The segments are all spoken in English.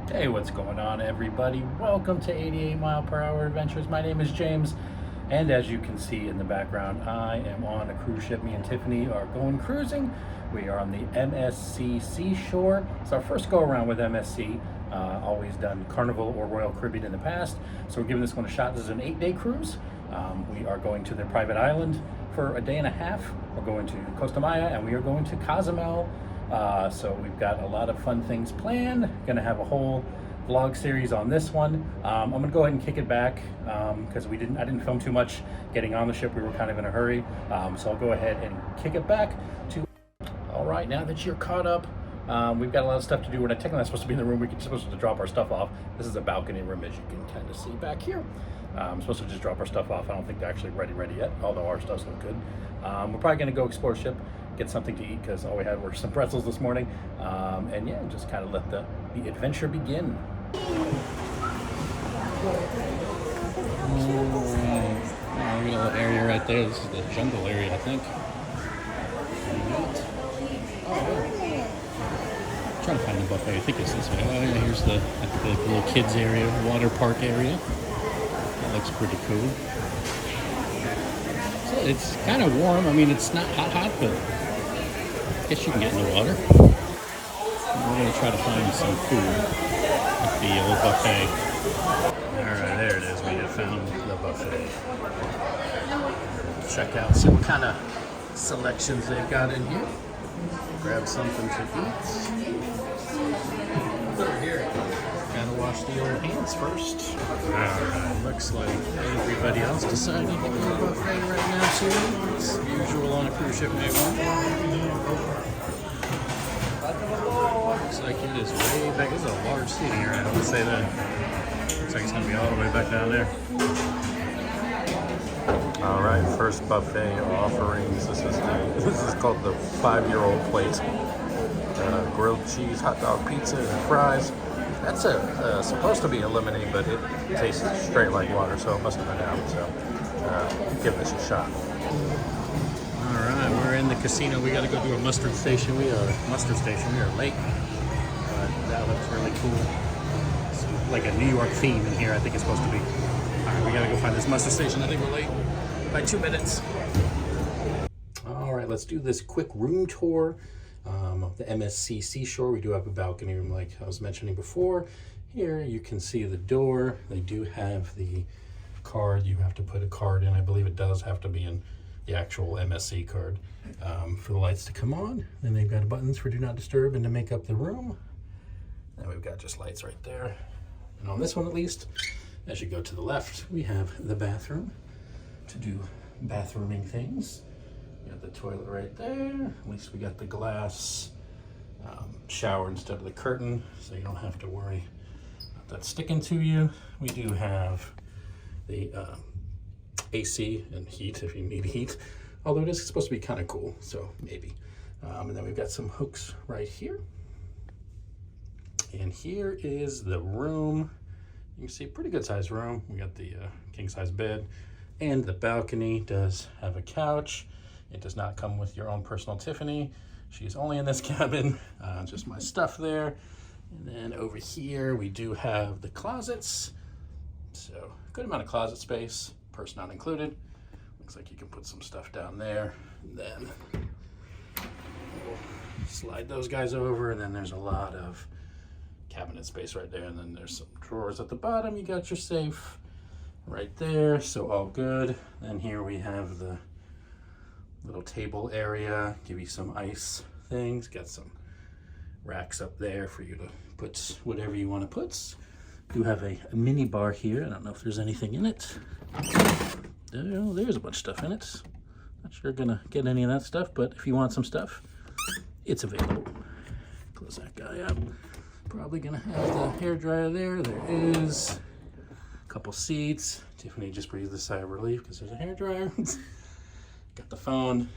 Hey, what's going on, everybody? Welcome to 88 Mile Per Hour Adventures. My name is James, and as you can see in the background, I am on a cruise ship. Me and Tiffany are going cruising. We are on the MSC Seashore. It's our first go around with MSC. Always done Carnival or Royal Caribbean in the past, so we're giving this one a shot. This is an 8-day cruise. We are going to their private island for a day and a half. We're going to Costa Maya, and we are going to Cozumel. So we've got a lot of fun things planned. Gonna have a whole vlog series on this one. I'm gonna go ahead and kick it back because I didn't film too much getting on the ship. We were kind of in a hurry. So I'll go ahead and kick it back to. All right, now that you're caught up, we've got a lot of stuff to do. We're not technically not supposed to be in the room. We're supposed to drop our stuff off. This is a balcony room, as you can kind of see back here. I'm supposed to just drop our stuff off. I don't think they're actually ready yet, although ours does look good. We're probably gonna go explore ship, get something to eat because all we had were some pretzels this morning. And yeah, just kind of let the adventure begin. Alright, we got a little area right there. This is the jungle area, I think. I'm trying to find the buffet. I think it's this way. Oh yeah, here's the little kids area, water park area. That looks pretty cool. So it's kind of warm. I mean, it's not hot, but I guess you can get in the water. We're going to try to find some food at the old buffet. Alright, there it is. We have found the buffet. Check out, see what kind of selections they've got in here. Grab something to eat. Gotta wash the old hands first. Alright, looks like everybody else decided to get the buffet right now too. It's usual on a cruise ship day one. Looks like it is way back. This is a large seating area, I would say that. Looks like it's going to be all the way back down there. Alright, first buffet offerings. This is called the 5-year-old plate. Grilled cheese, hot dog, pizza, and fries. That's supposed to be a lemonade, but it tastes straight like water, so it must have been out. So give this a shot. Alright, we're in the casino. We gotta go do a mustard station. We are late. But that looks really cool. It's like a New York theme in here, I think it's supposed to be. Alright, we gotta go find this mustard station. I think we're late by 2 minutes. Alright, let's do this quick room tour of the MSC Seashore. We do have a balcony room like I was mentioning before. Here you can see the door. They do have the card. You have to put a card in. I believe it does have to be in the actual MSC card for the lights to come on. Then they've got buttons for do not disturb and to make up the room. Then we've got just lights right there. And on this one at least, as you go to the left, we have the bathroom to do bathrooming things. We got the toilet right there. At least we got the glass shower instead of the curtain, so you don't have to worry about that sticking to you. We do have the AC and heat if you need heat, although it is supposed to be kind of cool, so maybe. And then we've got some hooks right here. And here is the room. You can see pretty good sized room. We got the king size bed, and the balcony does have a couch. It does not come with your own personal Tiffany. She's only in this cabin. Just my stuff there. And then over here we do have the closets. So good amount of closet space, purse not included. Looks like you can put some stuff down there. And then we'll slide those guys over, and then there's a lot of cabinet space right there. And then there's some drawers at the bottom. You got your safe right there, so all good. Then here we have the little table area, give you some ice things. Got some racks up there for you to put whatever you want to put. Do have a mini bar here. I don't know if there's anything in it. There's a bunch of stuff in it. Not sure gonna get any of that stuff, but if you want some stuff, it's available. Close that guy up. Probably gonna have the hair dryer there. There is a couple seats. Tiffany just breathed a sigh of relief because there's a hair dryer. Got the phone,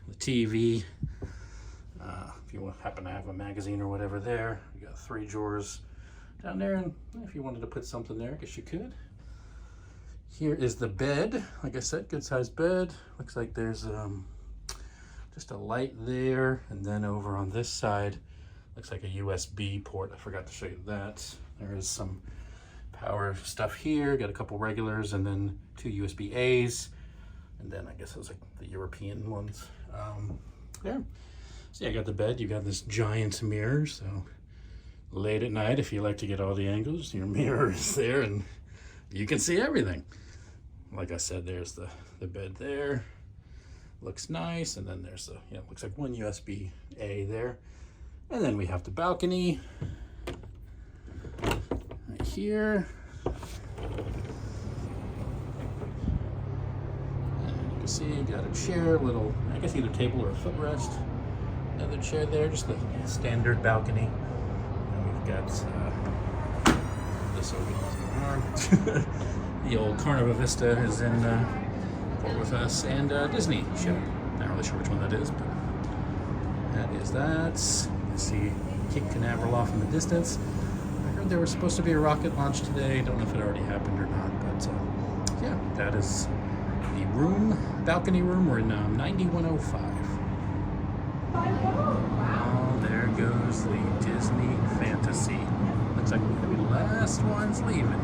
the TV. If you happen to have a magazine or whatever there, you got 3 drawers down there, and if you wanted to put something there, I guess you could. Here is the bed. Like I said, good sized bed. Looks like there's just a light there, and then over on this side looks like a USB port. I forgot to show you that. There is some power stuff here. Got a couple regulars and then 2 USB-As. And then I guess it was like the European ones. Yeah. So yeah, I got the bed. You got this giant mirror. So late at night, if you like to get all the angles, your mirror is there and you can see everything. Like I said, there's the bed there. Looks nice. And then there's the, yeah, looks like 1 USB-A there. And then we have the balcony right here. See, you got a chair, little, I guess either table or a footrest. Another chair there, just the standard balcony. And we've got this organizing arm. The old Carnival Vista is in port with us, and Disney ship. Not really sure which one that is, but that is that. You can see Cape Canaveral off in the distance. I heard there was supposed to be a rocket launch today. Don't know if it already happened or not, but yeah, that is the room, balcony room. We're in 9105. Oh, there goes the Disney Fantasy. Looks like we're gonna be the last ones leaving.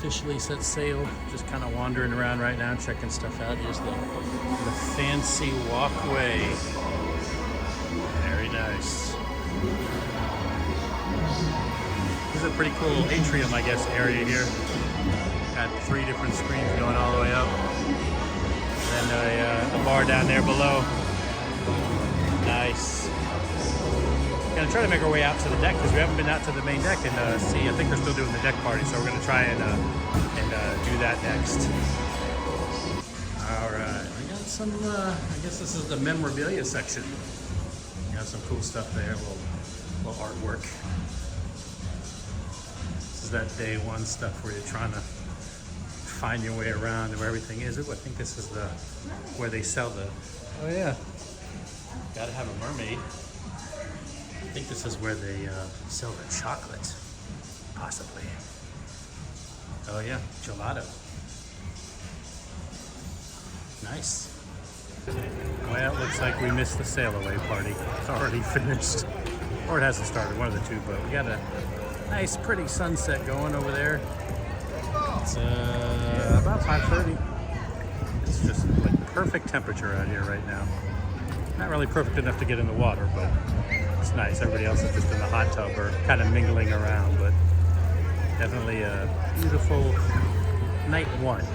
Officially set sail, just kind of wandering around right now, checking stuff out. Here's the fancy walkway. Very nice. This is a pretty cool atrium, I guess, area here. Got 3 different screens going all the way up. And a bar down there below. Nice. Gonna try to make our way out to the deck because we haven't been out to the main deck and see. I think they're still doing the deck party, so we're gonna try and do that next. All right, we got some. I guess this is the memorabilia section. We got some cool stuff there. Little artwork. This is that day one stuff where you're trying to find your way around and where everything is. Ooh, I think this is the where they sell the. Oh yeah, gotta have a mermaid. I think this is where they sell the chocolate, possibly. Oh yeah, gelato. Nice. Well, it looks like we missed the sail away party. It's already finished. Or it hasn't started, one of the two, but we got a nice, pretty sunset going over there. It's about 5:30. It's just like perfect temperature out here right now. Not really perfect enough to get in the water, but it's nice. Everybody else is just in the hot tub or kind of mingling around, but definitely a beautiful night one.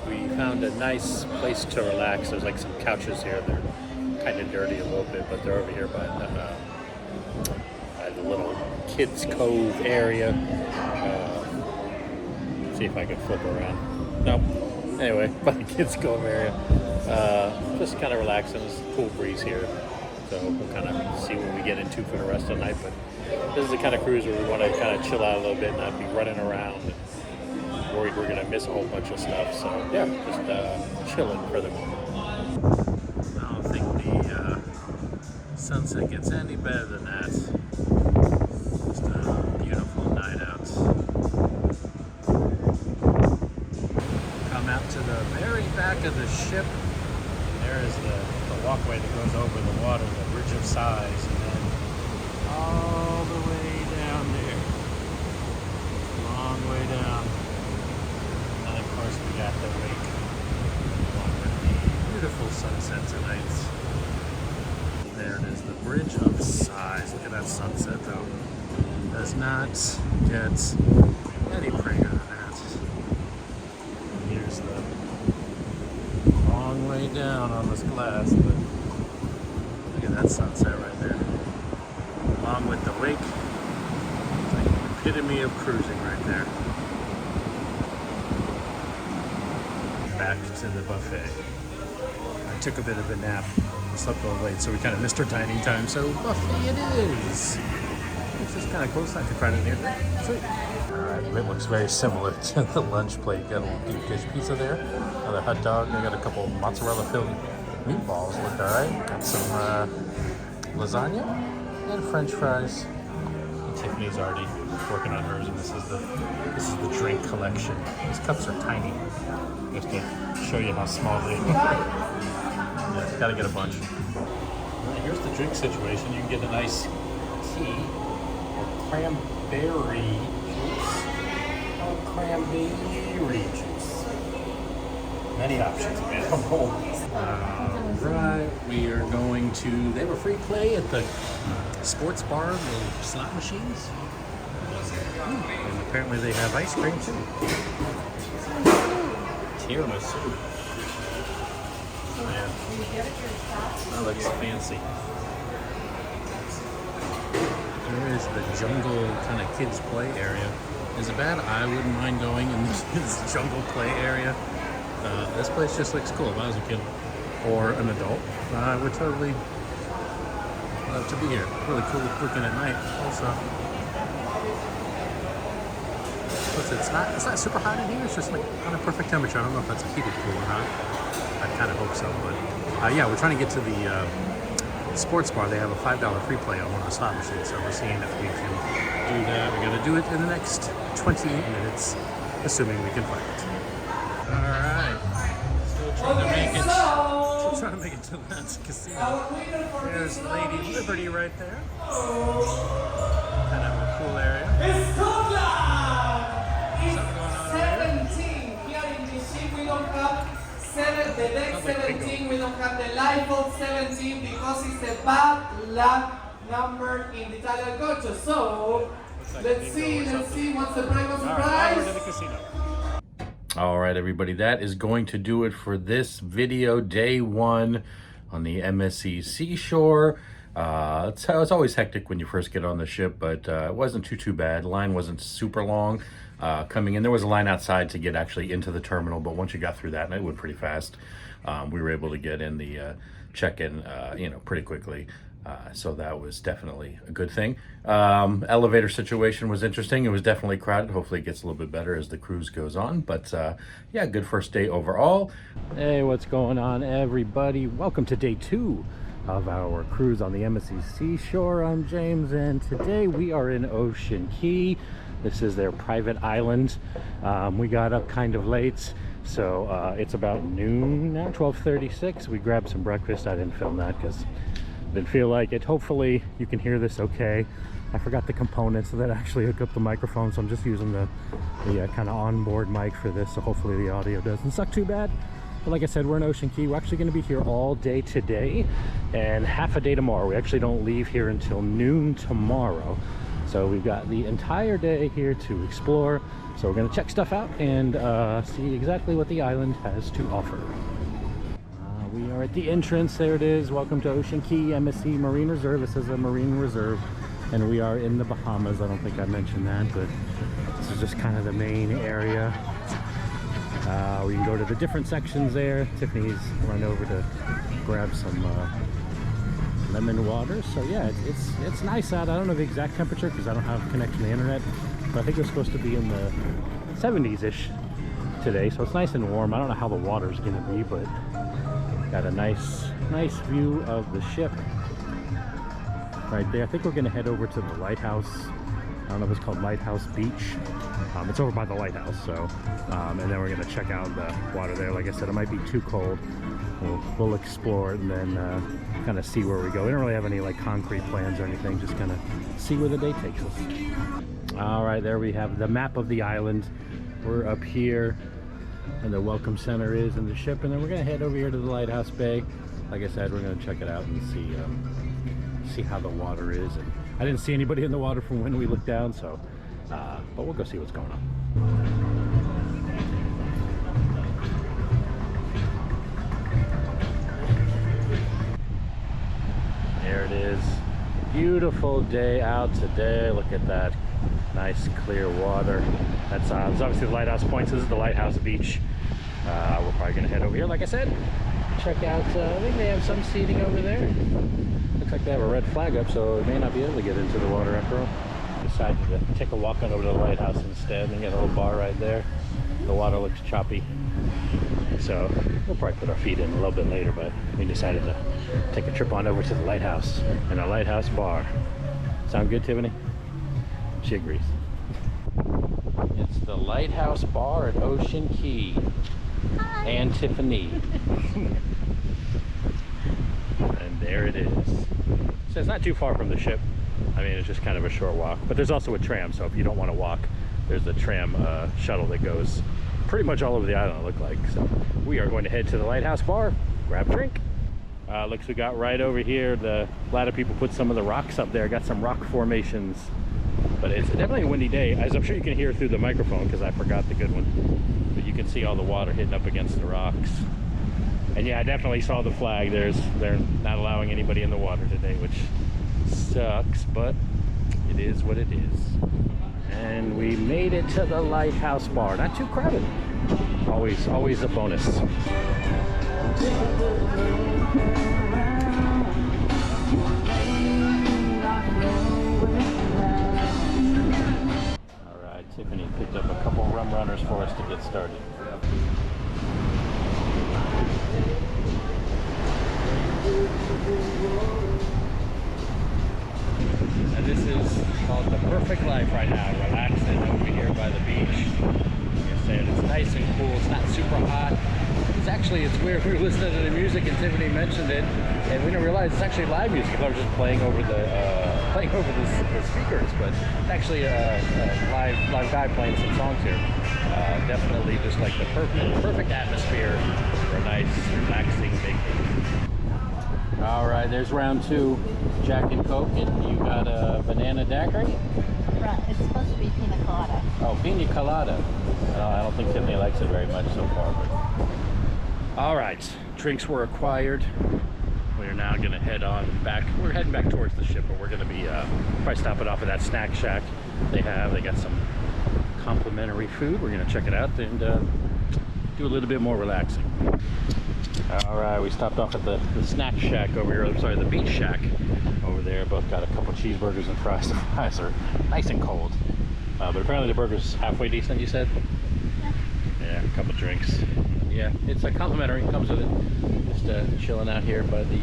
We found a nice place to relax. There's like some couches here. They're kind of dirty a little bit, but they're over here by the little kids' cove area. See if I can flip around. Nope. Anyway, by the kids' cove area. Just kind of relaxing. There's a cool breeze here. So we'll kind of see what we get into for the rest of the night. But this is the kind of cruise where we want to kind of chill out a little bit and not be running around and worried we're going to miss a whole bunch of stuff. So yeah, just chilling for the moment. I don't think the sunset gets any better than that. Just a beautiful night out. Come out to the very back of the ship. There is the walkway that goes over the water, the Bridge of Sighs, and then all the way down there. Long way down. And of course we got the lake. Beautiful sunset tonight. There it is, the Bridge of Sighs. Look at that sunset though. Does not get any prettier than that. Here's the long way down on this glass, but look at that sunset right there. Along with the wake, it's like the epitome of cruising right there. Back to the buffet. I took a bit of a nap. I slept a little late, so we kind of missed our dining time. So buffet it is. It's just kind of close. Not too crowded in here. Sweet. All right, it looks very similar to the lunch plate. Got a little deep dish pizza there. Another hot dog. They got a couple mozzarella filled meatballs. Looked all right. Got some lasagna and French fries. And Tiffany's already working on hers, and this is the drink collection. These cups are tiny, just to show you how small they are. Yeah, gotta get a bunch. Right, here's the drink situation. You can get a nice tea or cranberry juice. Cranberry juice. Many options available. Right, we are going to. They have a free play at the sports bar with slot machines. And apparently they have ice cream too. Tiramisu. Yeah. That looks fancy. There is the jungle kind of kids play area. Is it bad? I wouldn't mind going in this jungle play area. This place just looks cool. If I was a kid or an adult, I would totally love to be here. Really cool looking at night also. It's not super hot in here. It's just like on a perfect temperature. I don't know if that's a heated pool or not. I kind of hope so, but yeah, we're trying to get to the sports bar. They have a $5 free play on one of the slot machines, so we're seeing if we can do that. We're gonna do it in the next 28 minutes, assuming we can find it. All right, still trying to make it to that casino. There's Lady Liberty right there. Kind of a cool area. It's Scotland! It's 17 here in the ship. We don't have the deck 17. We don't have the lifeboat 17 because it's a bad luck number in the Italian culture. So let's see what's the price. All right, everybody, that is going to do it for this video, day one on the MSC Seashore. It's always hectic when you first get on the ship, but it wasn't too bad. The line wasn't super long coming in. There was a line outside to get actually into the terminal, but once you got through that, and it went pretty fast, we were able to get in the check-in, pretty quickly. So that was definitely a good thing. Elevator situation was interesting. It was definitely crowded. Hopefully it gets a little bit better as the cruise goes on. But yeah, good first day overall. Hey, what's going on, everybody? Welcome to day 2 of our cruise on the MSC Seashore. I'm James, and today we are in Ocean Key. This is their private island. We got up kind of late, so it's about noon now, 12:36. We grabbed some breakfast. I didn't film that because didn't feel like it. Hopefully you can hear this okay. I forgot the components that actually hook up the microphone, so I'm just using the kind of onboard mic for this, so hopefully the audio doesn't suck too bad. But like I said, we're in Ocean Key. We're actually going to be here all day today and half a day tomorrow. We actually don't leave here until noon tomorrow, so we've got the entire day here to explore. So we're going to check stuff out and see exactly what the island has to offer. We are at the entrance. There it is. Welcome to Ocean Key, MSC Marine Reserve. This is a marine reserve, and we are in the Bahamas. I don't think I mentioned that, but this is just kind of the main area. We can go to the different sections there. Tiffany's run over to grab some lemon water. So yeah, it's nice out. I don't know the exact temperature because I don't have a connection to the internet, but I think it's supposed to be in the 70s-ish today. So it's nice and warm. I don't know how the water's going to be, but got a nice view of the ship right there. I think we're going to head over to the lighthouse. I don't know if it's called Lighthouse Beach. It's over by the lighthouse, so and then we're going to check out the water there. Like I said, it might be too cold. We'll explore it and then kind of see where we go. We don't really have any like concrete plans or anything, just kind of see where the day takes us. All right, there we have the map of the island. We're up here and the welcome center is in the ship, and then we're going to head over here to the lighthouse bay. Like I said, we're going to check it out and see how the water is. And I didn't see anybody in the water from when we looked down, so but we'll go see what's going on. There it is. Beautiful day out today. Look at that. Nice clear water. That's obviously the lighthouse points. This is the lighthouse beach. We're probably gonna head over here, like I said, check out. I think they have some seating over there. Looks like they have a red flag up, so we may not be able to get into the water after all. Decided to take a walk on over to the lighthouse instead, and get a little bar right there. The water looks choppy. So we'll probably put our feet in a little bit later, but we decided to take a trip on over to the lighthouse and a lighthouse bar. Sound good, Tiffany? She agrees. It's the Lighthouse Bar at Ocean Key. Hi. And Tiffany. And there it is. So it's not too far from the ship. I mean, it's just kind of a short walk, but there's also a tram. So if you don't want to walk, there's a tram shuttle that goes pretty much all over the island, it looked like. So we are going to head to the Lighthouse Bar, grab a drink. Looks we got right over here. A lot of people put some of the rocks up there. Got some rock formations, but it's definitely a windy day, as I'm sure you can hear through the microphone because I forgot the good one. But you can see all the water hitting up against the rocks. And yeah, I definitely saw the flag. They're not allowing anybody in the water today, which sucks, but it is what it is. And we made it to the Lighthouse Bar. Not too crowded. Always a bonus. All right, Tiffany picked up a couple rum runners for us to get started. And this is called the perfect life right now, relaxing over here by the beach. Like I said, it's nice and cool, it's not super hot. It's weird, we were listening to the music and Tiffany mentioned it, and we didn't realize it's actually live music. I thought it was just playing over the speakers, but it's actually a live guy playing some songs here. Definitely just like the perfect atmosphere for a nice, relaxing vacation. All right, there's round two, Jack and Coke, and you got a banana daiquiri? Right, it's supposed to be pina colada. Oh, pina colada. I don't think Tiffany likes it very much so far. But... All right, drinks were acquired. We're now gonna head on back. We're heading back towards the ship, but we're gonna be probably stopping off at that snack shack they have. They got some complimentary food. We're gonna check it out and do a little bit more relaxing. All right, we stopped off at the snack shack over here. I'm sorry, the beach shack over there. Both got a couple cheeseburgers and fries. The fries are nice and cold. But apparently the burger's halfway decent, you said? Yeah, a couple drinks. Yeah, it's a complimentary, comes with it. Just chilling out here by the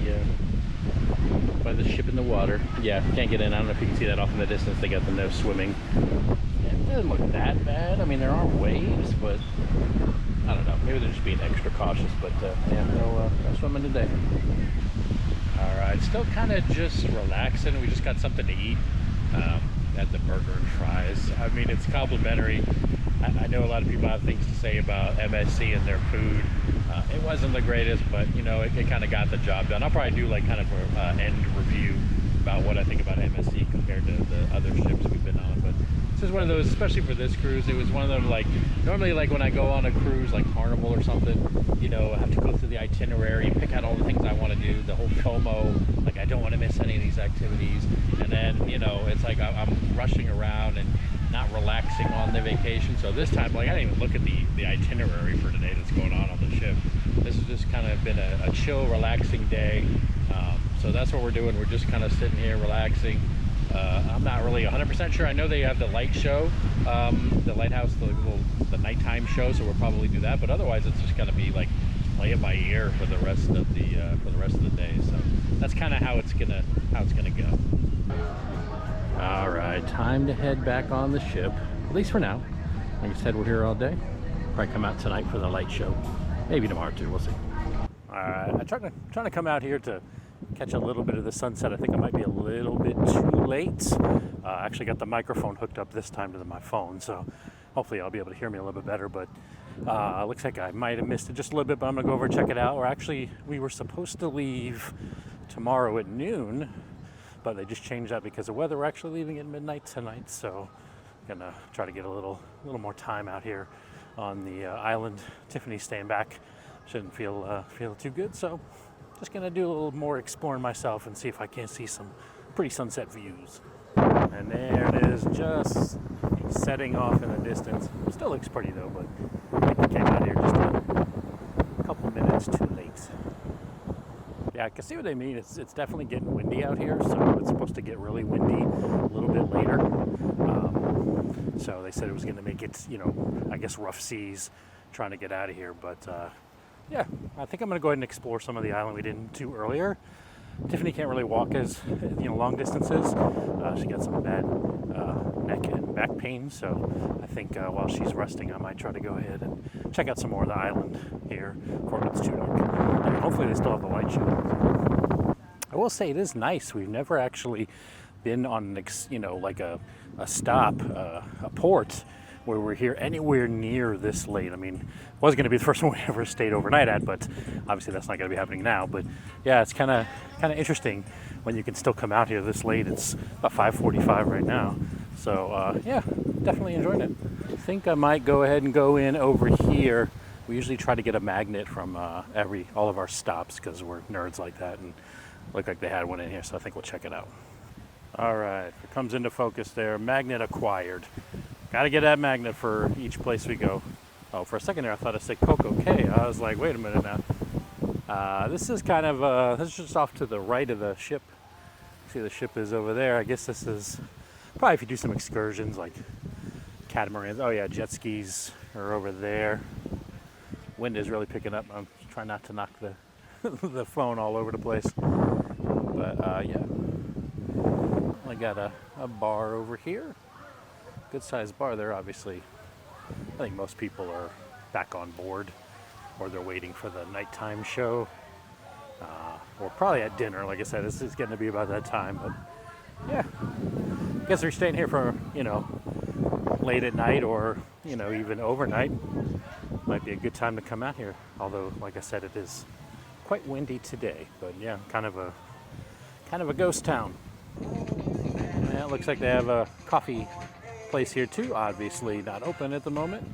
ship in the water. Yeah, can't get in. I don't know if you can see that off in the distance. They got the no swimming. It doesn't look that bad. I mean, there are waves, but I don't know. Maybe they're just being extra cautious. But yeah, no swimming today. All right, still kind of just relaxing. We just got something to eat. Had the burger and fries. I mean, it's complimentary. I know a lot of people have things to say about MSC and their food. It wasn't the greatest, but you know, it kind of got the job done. I'll probably do like kind of an end review about what I think about MSC compared to the other ships we've been on. But this is one of those, especially for this cruise, it was one of them, like normally like when I go on a cruise like Carnival or something, you know, I have to go through the itinerary, pick out all the things I want to do, the whole FOMO, like I don't want to miss any of these activities. And then, you know, it's like I'm rushing around and not relaxing on the vacation. So this time, like I didn't even look at the itinerary for today that's going on the ship. This has just kind of been a chill, relaxing day. So that's what we're doing. We're just kind of sitting here relaxing. I'm not really 100% sure. I know they have the light show, the lighthouse, the nighttime show. So we'll probably do that. But otherwise, it's just going to be like play it by ear for the rest of the day. So that's kind of how it's gonna go. All right, time to head back on the ship, at least for now. Like I said, we're here all day. Probably come out tonight for the light show. Maybe tomorrow too, we'll see. All right, I'm trying to come out here to catch a little bit of the sunset. I think I might be a little bit too late. I actually got the microphone hooked up this time to my phone, so hopefully I'll be able to hear me a little bit better, but looks like I might have missed it just a little bit, but I'm gonna go over and check it out. We were supposed to leave tomorrow at noon, but they just changed that because of weather. We're actually leaving at midnight tonight, so I'm gonna try to get a little more time out here on the island. Tiffany's staying back. Shouldn't feel too good, so just gonna do a little more exploring myself and see if I can see some pretty sunset views. And there it is, just setting off in the distance. Still looks pretty though, but I think we came out here just a couple minutes too late. Yeah, I can see what they mean. It's definitely getting windy out here, so it's supposed to get really windy a little bit later. So they said it was going to make it, you know, I guess rough seas trying to get out of here. But yeah, I think I'm going to go ahead and explore some of the island we didn't do earlier. Tiffany can't really walk as, you know, long distances. She got some bad neck and back pain, so I think while she's resting, I might try to go ahead and check out some more of the island here before it gets too dark. And hopefully they still have the light show. I will say it is nice. We've never actually been on, you know, like a stop, a port where we're here anywhere near this late. I mean, it was going to be the first one we ever stayed overnight at, but obviously that's not going to be happening now. But yeah, it's kind of interesting when you can still come out here this late. It's about 5:45 right now. So yeah, definitely enjoying it. I think I might go ahead and go in over here. We usually try to get a magnet from all of our stops because we're nerds like that, and looked like they had one in here, so I think we'll check it out. All right, it comes into focus there. Magnet acquired. Got to get that magnet for each place we go. Oh, for a second there, I thought it said Coco Cay. I was like, wait a minute now. This is kind of, this is just off to the right of the ship. See, the ship is over there. I guess this is probably if you do some excursions like catamarans. Oh yeah, jet skis are over there. Wind is really picking up. I'm trying not to knock the the phone all over the place. But yeah, I got a bar over here. Good sized bar there, obviously. I think most people are back on board, or they're waiting for the nighttime show, or probably at dinner. Like I said, this is getting to be about that time. But yeah, I guess they're staying here for, you know, late at night, or, you know, even overnight. Might be a good time to come out here. Although, like I said, it is quite windy today. But yeah, kind of a ghost town. Yeah, it looks like they have a coffee place here too, obviously not open at the moment.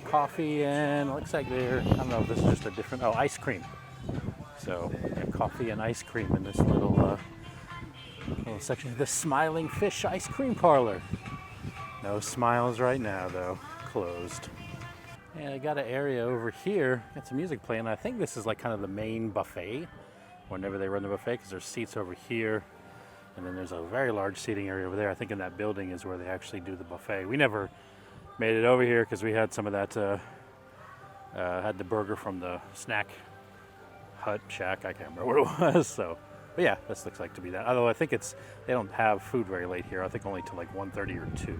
Coffee, and it looks like I don't know if this is just a different, ice cream. So yeah, coffee and ice cream in this little section of the Smiling Fish Ice Cream Parlor. No smiles right now though, closed. And I got an area over here, got some music playing. I think this is like kind of the main buffet whenever they run the buffet, because there's seats over here. And then there's a very large seating area over there. I think in that building is where they actually do the buffet. We never made it over here because we had some of that, had the burger from the snack hut shack. I can't remember what it was. So, but yeah, this looks like to be that. Although I think they don't have food very late here. I think only till like 1:30 or 2.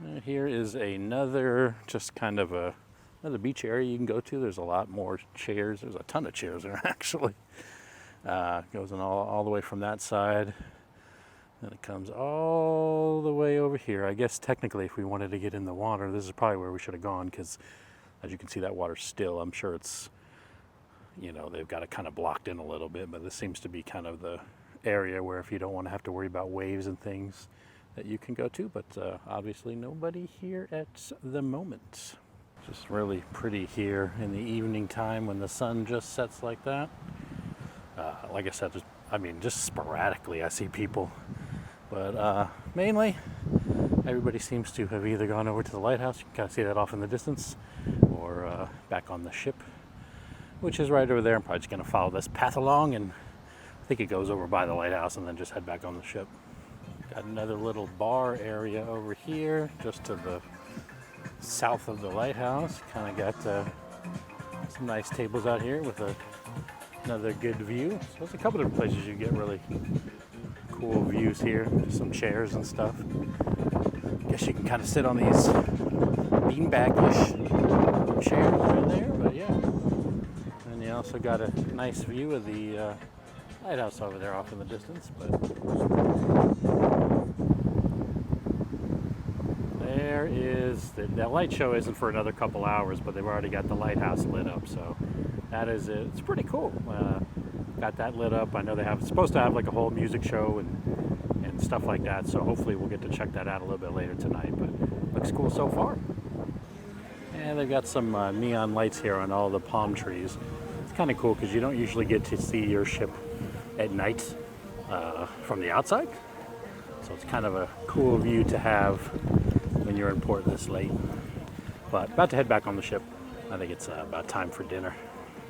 And here is another, just kind of another beach area you can go to. There's a lot more chairs. There's a ton of chairs there actually. Goes in all the way from that side. And it comes all the way over here. I guess technically if we wanted to get in the water, this is probably where we should have gone, because as you can see, that water's still, I'm sure it's, you know, they've got it kind of blocked in a little bit, but this seems to be kind of the area where if you don't want to have to worry about waves and things, that you can go to. But obviously nobody here at the moment. Just really pretty here in the evening time when the sun just sets like that. Like I said, just sporadically I see people. But mainly, everybody seems to have either gone over to the lighthouse, you can kind of see that off in the distance, or back on the ship, which is right over there. I'm probably just going to follow this path along, and I think it goes over by the lighthouse and then just head back on the ship. Got another little bar area over here, just to the south of the lighthouse. Kind of got some nice tables out here with another good view. So there's a couple different places you get really cool views here. Some chairs and stuff. Guess you can kind of sit on these beanbag-ish chairs right there, but yeah. And you also got a nice view of the lighthouse over there off in the distance. But there is, the light show isn't for another couple hours, but they've already got the lighthouse lit up, so that is it. It's pretty cool. Got that lit up. I know it's supposed to have like a whole music show and stuff like that, so hopefully we'll get to check that out a little bit later tonight, but looks cool so far. And they've got some neon lights here on all the palm trees. It's kind of cool because you don't usually get to see your ship at night from the outside, so it's kind of a cool view to have when you're in port this late. But about to head back on the ship. I think it's about time for dinner.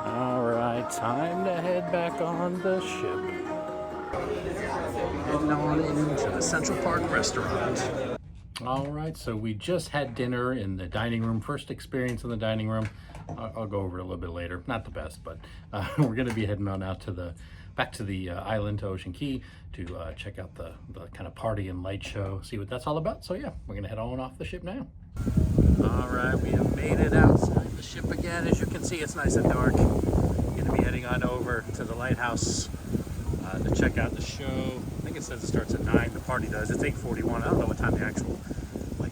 All right, time to head back on the ship. Heading on into the Central Park restaurant. All right, so we just had dinner in the dining room. First experience in the dining room. I'll go over it a little bit later. Not the best, but we're going to be heading on out to back to the island, to Ocean Key, to check out the kind of party and light show, see what that's all about. So yeah, we're going to head on off the ship now. All right, we have made it outside the ship again. As you can see, it's nice and dark. We're going to be heading on over to the lighthouse to check out the show. I think it says it starts at 9. The party does. It's 8:41. I don't know what time the actual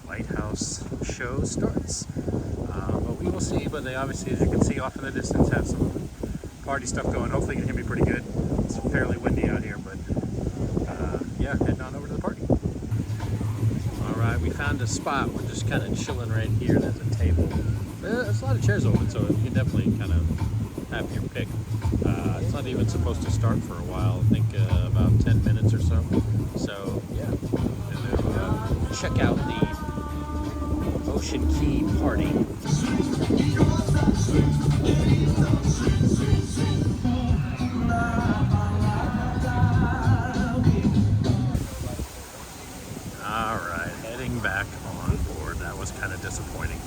lighthouse show starts, but we will see. But they obviously, as you can see off in the distance, have some party stuff going. Hopefully you can hear me pretty good. It's fairly windy out here, but yeah, heading on over to the party. All right, we found a spot. We're just kind of chilling right here. There's a table. There's a lot of chairs open, so you can definitely kind of have your pick. It's not even supposed to start for a while. I think about 10 minutes or so. So yeah, and then check out the Ocean Key party. All right, heading back on board. That was kind of disappointing.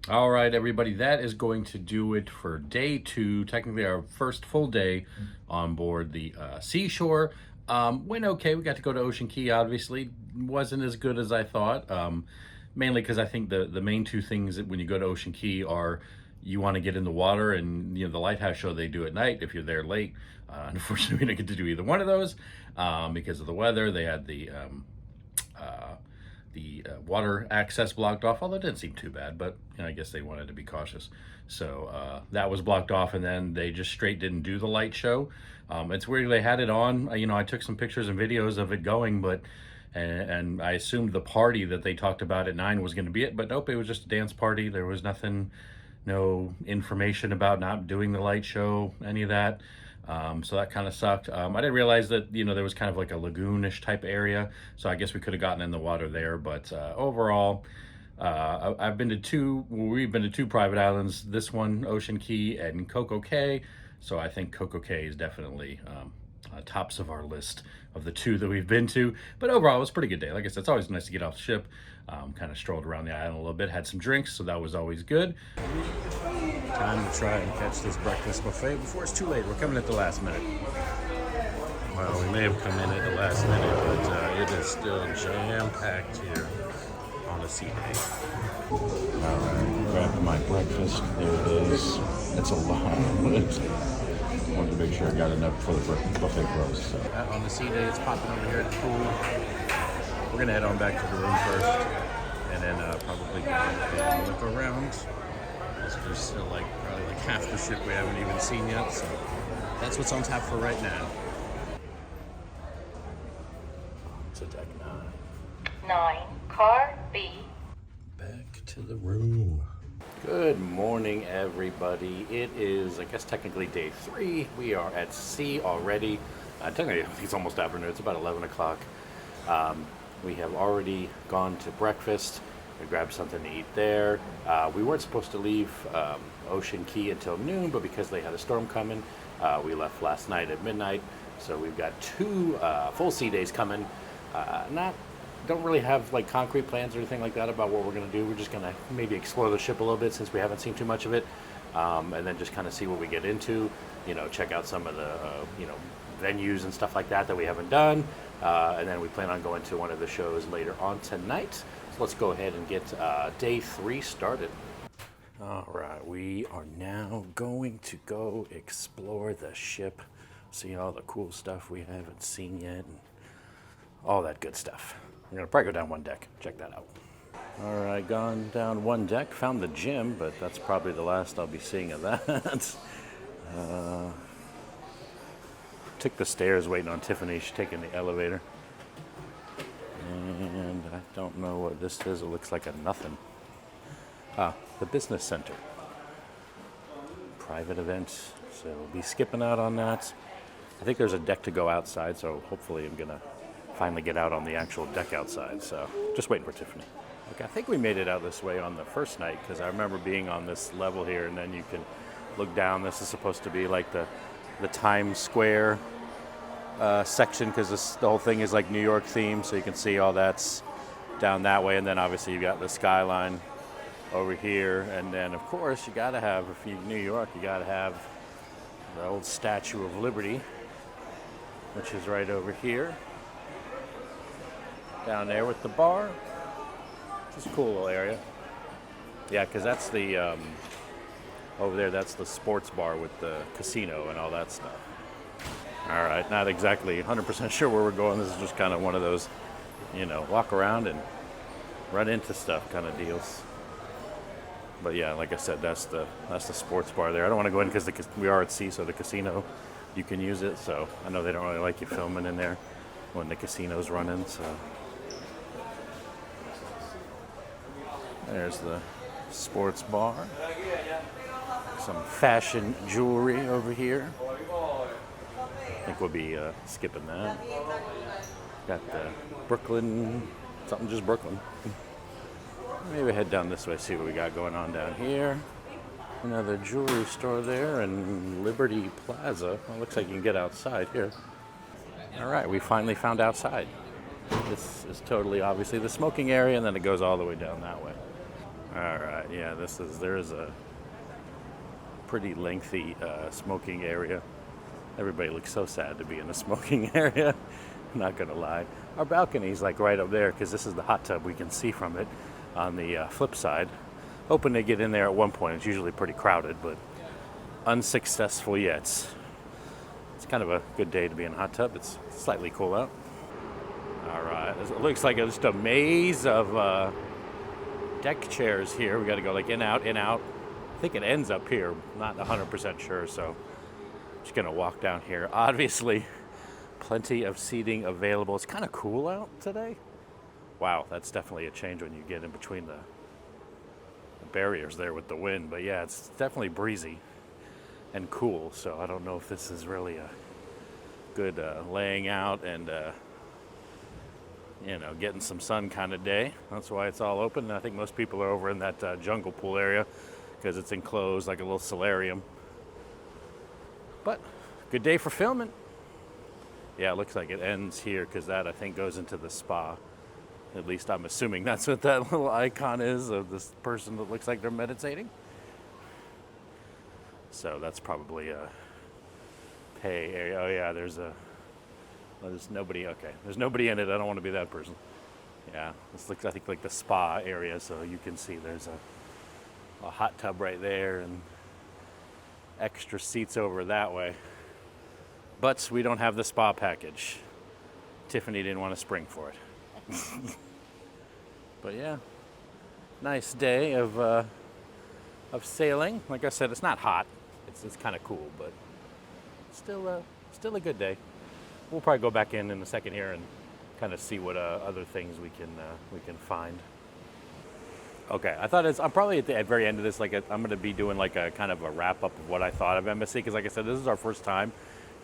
All right, everybody, that is going to do it for day 2, technically our first full day on board the Seashore. Went okay. We got to go to Ocean Key, obviously. Wasn't as good as I thought, mainly because I think the main 2 things that when you go to Ocean Key are you want to get in the water, and the lighthouse show they do at night if you're there late. Unfortunately, we didn't get to do either one of those because of the weather. They had the water access blocked off, although it didn't seem too bad, but I guess they wanted to be cautious. So that was blocked off, and then they just straight didn't do the light show. It's weird, they had it on. I took some pictures and videos of it going, but and I assumed the party that they talked about at 9 was going to be it, but nope, it was just a dance party. There was nothing, no information about not doing the light show, any of that. So that kind of sucked. I didn't realize that, there was kind of like a lagoonish type area. So I guess we could have gotten in the water there. But overall, we've been to 2 private islands. This one, Ocean Key, and Coco Cay. So I think Coco Cay is definitely tops of our list of the 2 that we've been to. But overall, it was a pretty good day. Like I said, it's always nice to get off the ship. Kind of strolled around the island a little bit, had some drinks, so that was always good. Time to try and catch this breakfast buffet before it's too late. We're coming at the last minute. Well, we may have come in at the last minute, but it is still jam-packed here on a sea day. All right, grabbing my breakfast. There it is. It's a lot. I wanted to make sure I got enough for the buffet price. So. On the sea day, it's popping over here at the pool. We're gonna head on back to the room first, and then probably look around. There's still probably half the ship we haven't even seen yet, so that's what's on tap for right now. To deck 9, car B. Back to the room. Good morning, everybody. It is, I guess, technically day 3. We are at sea already. Technically, I think it's almost afternoon. It's about 11 o'clock. We have already gone to breakfast. We grabbed something to eat there. We weren't supposed to leave Ocean Key until noon, but because they had a storm coming, we left last night at midnight. So we've got 2 full sea days coming. Don't really have concrete plans or anything like that about what we're going to do. We're just going to maybe explore the ship a little bit since we haven't seen too much of it, and then just kind of see what we get into. Check out some of the venues and stuff like that we haven't done, and then we plan on going to one of the shows later on tonight. So let's go ahead and get day 3 started. All right, we are now going to go explore the ship, see all the cool stuff we haven't seen yet, and all that good stuff. We're gonna probably go down one deck, check that out. All right, gone down one deck, found the gym, but that's probably the last I'll be seeing of that. Took the stairs waiting on Tiffany. She's taking the elevator. And I don't know what this is. It looks like a nothing. The business center. Private event. So we'll be skipping out on that. I think there's a deck to go outside, so hopefully I'm going to finally get out on the actual deck outside. So just waiting for Tiffany. Okay, I think we made it out this way on the first night because I remember being on this level here, and then you can look down. This is supposed to be like the Times Square section because the whole thing is like New York themed, so you can see all that's down that way, and then obviously you got the skyline over here, and then of course you gotta have, if you're in New York, you gotta have the old Statue of Liberty, which is right over here, down there with the bar. It's a cool little area. Yeah, because that's the, over there, that's the sports bar with the casino and all that stuff. All right, not exactly 100% sure where we're going. This is just kind of one of those, walk around and run into stuff kind of deals. But yeah, like I said, that's the sports bar there. I don't want to go in because we are at sea, so the casino, you can use it. So I know they don't really like you filming in there when the casino's running. So there's the sports bar. Some fashion jewelry over here. I think we'll be skipping that. Got the Brooklyn, something just Brooklyn. Maybe head down this way, see what we got going on down here. Another jewelry store there, and Liberty Plaza. Well, looks like you can get outside here. All right, we finally found outside. This is totally obviously the smoking area, and then it goes all the way down that way. All right, yeah, there's a pretty lengthy smoking area. Everybody looks so sad to be in a smoking area. Not gonna lie. Our balcony's like right up there because this is the hot tub. We can see from it on the flip side. Hoping to get in there at one point. It's usually pretty crowded, but unsuccessful yet. It's kind of a good day to be in a hot tub. It's slightly cool out. All right, it looks like just a maze of deck chairs here. We got to go like in, out, in, out. I think it ends up here. Not 100% sure, so just gonna walk down here. Obviously, plenty of seating available. It's kind of cool out today. Wow, that's definitely a change when you get in between the barriers there with the wind. But yeah, it's definitely breezy and cool. So I don't know if this is really a good laying out and getting some sun kind of day. That's why it's all open. And I think most people are over in that jungle pool area because it's enclosed like a little solarium. But good day for filming. Yeah, it looks like it ends here because that I think goes into the spa. At least I'm assuming that's what that little icon is of this person that looks like they're meditating. So that's probably a pay area. Oh yeah, there's nobody. Okay, there's nobody in it. I don't want to be that person. Yeah, this looks I think like the spa area. So you can see there's a hot tub right there and extra seats over that way. But we don't have the spa package. Tiffany didn't want to spring for it. But yeah, nice day of sailing. Like I said, it's not hot. It's kind of cool, but still a good day. We'll probably go back in a second here and kind of see what other things we can find. Okay, I thought I'm probably at the very end of this. I'm going to be doing like a kind of a wrap up of what I thought of MSC because, like I said, this is our first time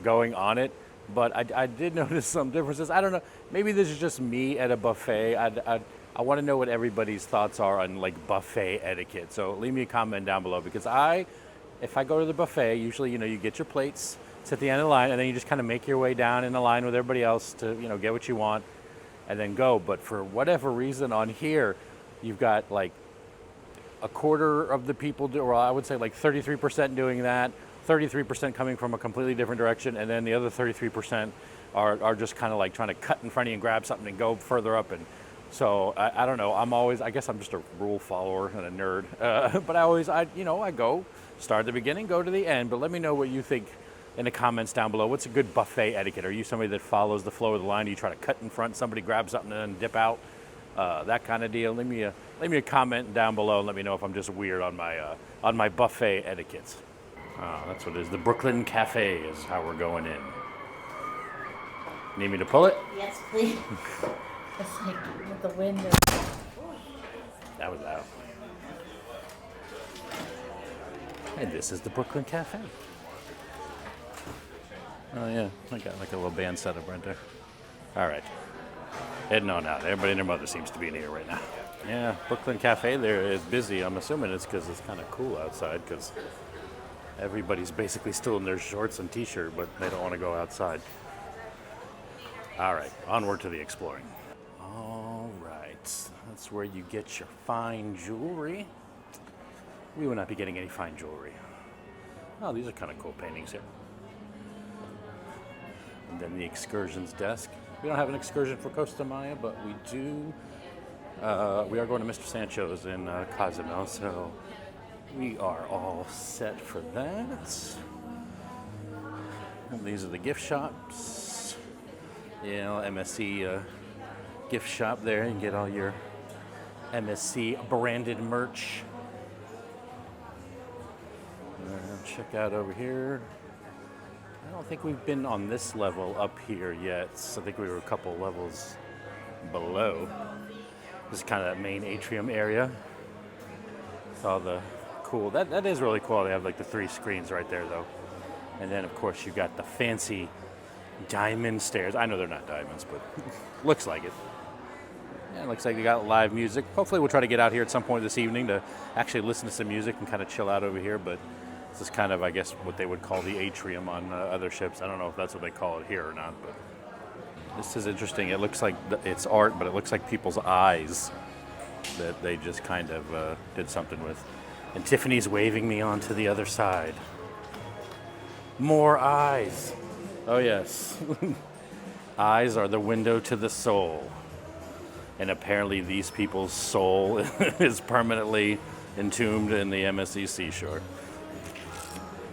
going on it. But I did notice some differences. I don't know. Maybe this is just me at a buffet. I want to know what everybody's thoughts are on like buffet etiquette. So leave me a comment down below because if I go to the buffet, usually you get your plates, it's at the end of the line, and then you just kind of make your way down in the line with everybody else to get what you want, and then go. But for whatever reason on here, you've got like a quarter of the people or I would say like 33% doing that. 33% coming from a completely different direction, and then the other 33% are just kind of like trying to cut in front of you and grab something and go further up. And so I don't know. I guess I'm just a rule follower and a nerd. But I go start at the beginning, go to the end. But let me know what you think in the comments down below. What's a good buffet etiquette? Are you somebody that follows the flow of the line? Do you try to cut in front, somebody grab something and then dip out? That kind of deal. Leave me a comment down below and let me know if I'm just weird on my buffet etiquette. That's what it is. The Brooklyn Cafe is how we're going in. Need me to pull it? Yes, please. It's like with the wind. That was loud. And this is the Brooklyn Cafe. Oh yeah, I got like a little band setup right there. All right. Heading on out. Everybody and their mother seems to be in here right now. Yeah, Brooklyn Cafe there is busy. I'm assuming it's because it's kind of cool outside because everybody's basically still in their shorts and t-shirt, but they don't want to go outside. All right, onward to the exploring. All right, That's where you get your fine jewelry. We will not be getting any fine jewelry. Oh, these are kind of cool paintings here. And then the excursions desk. We don't have an excursion for Costa Maya, but we do. We are going to Mr. Sancho's in Cozumel, so we are all set for that. And these are the gift shops. You know, MSC gift shop there. You can get all your MSC branded merch. Check out over here. I don't think we've been on this level up here yet. So I think we were a couple levels below. This is kind of that main atrium area. It's all the cool. That is really cool. They have like the 3 screens right there though. And then of course you got the fancy diamond stairs. I know they're not diamonds, but looks like it. Yeah, it looks like they got live music. Hopefully we'll try to get out here at some point this evening to actually listen to some music and kind of chill out over here. But this is kind of, I guess, what they would call the atrium on other ships. I don't know if that's what they call it here or not, but this is interesting. It looks like it's art, but it looks like people's eyes that they just kind of did something with. And Tiffany's waving me on to the other side. More eyes. Oh, yes. Eyes are the window to the soul. And apparently these people's soul is permanently entombed in the MSC Seashore.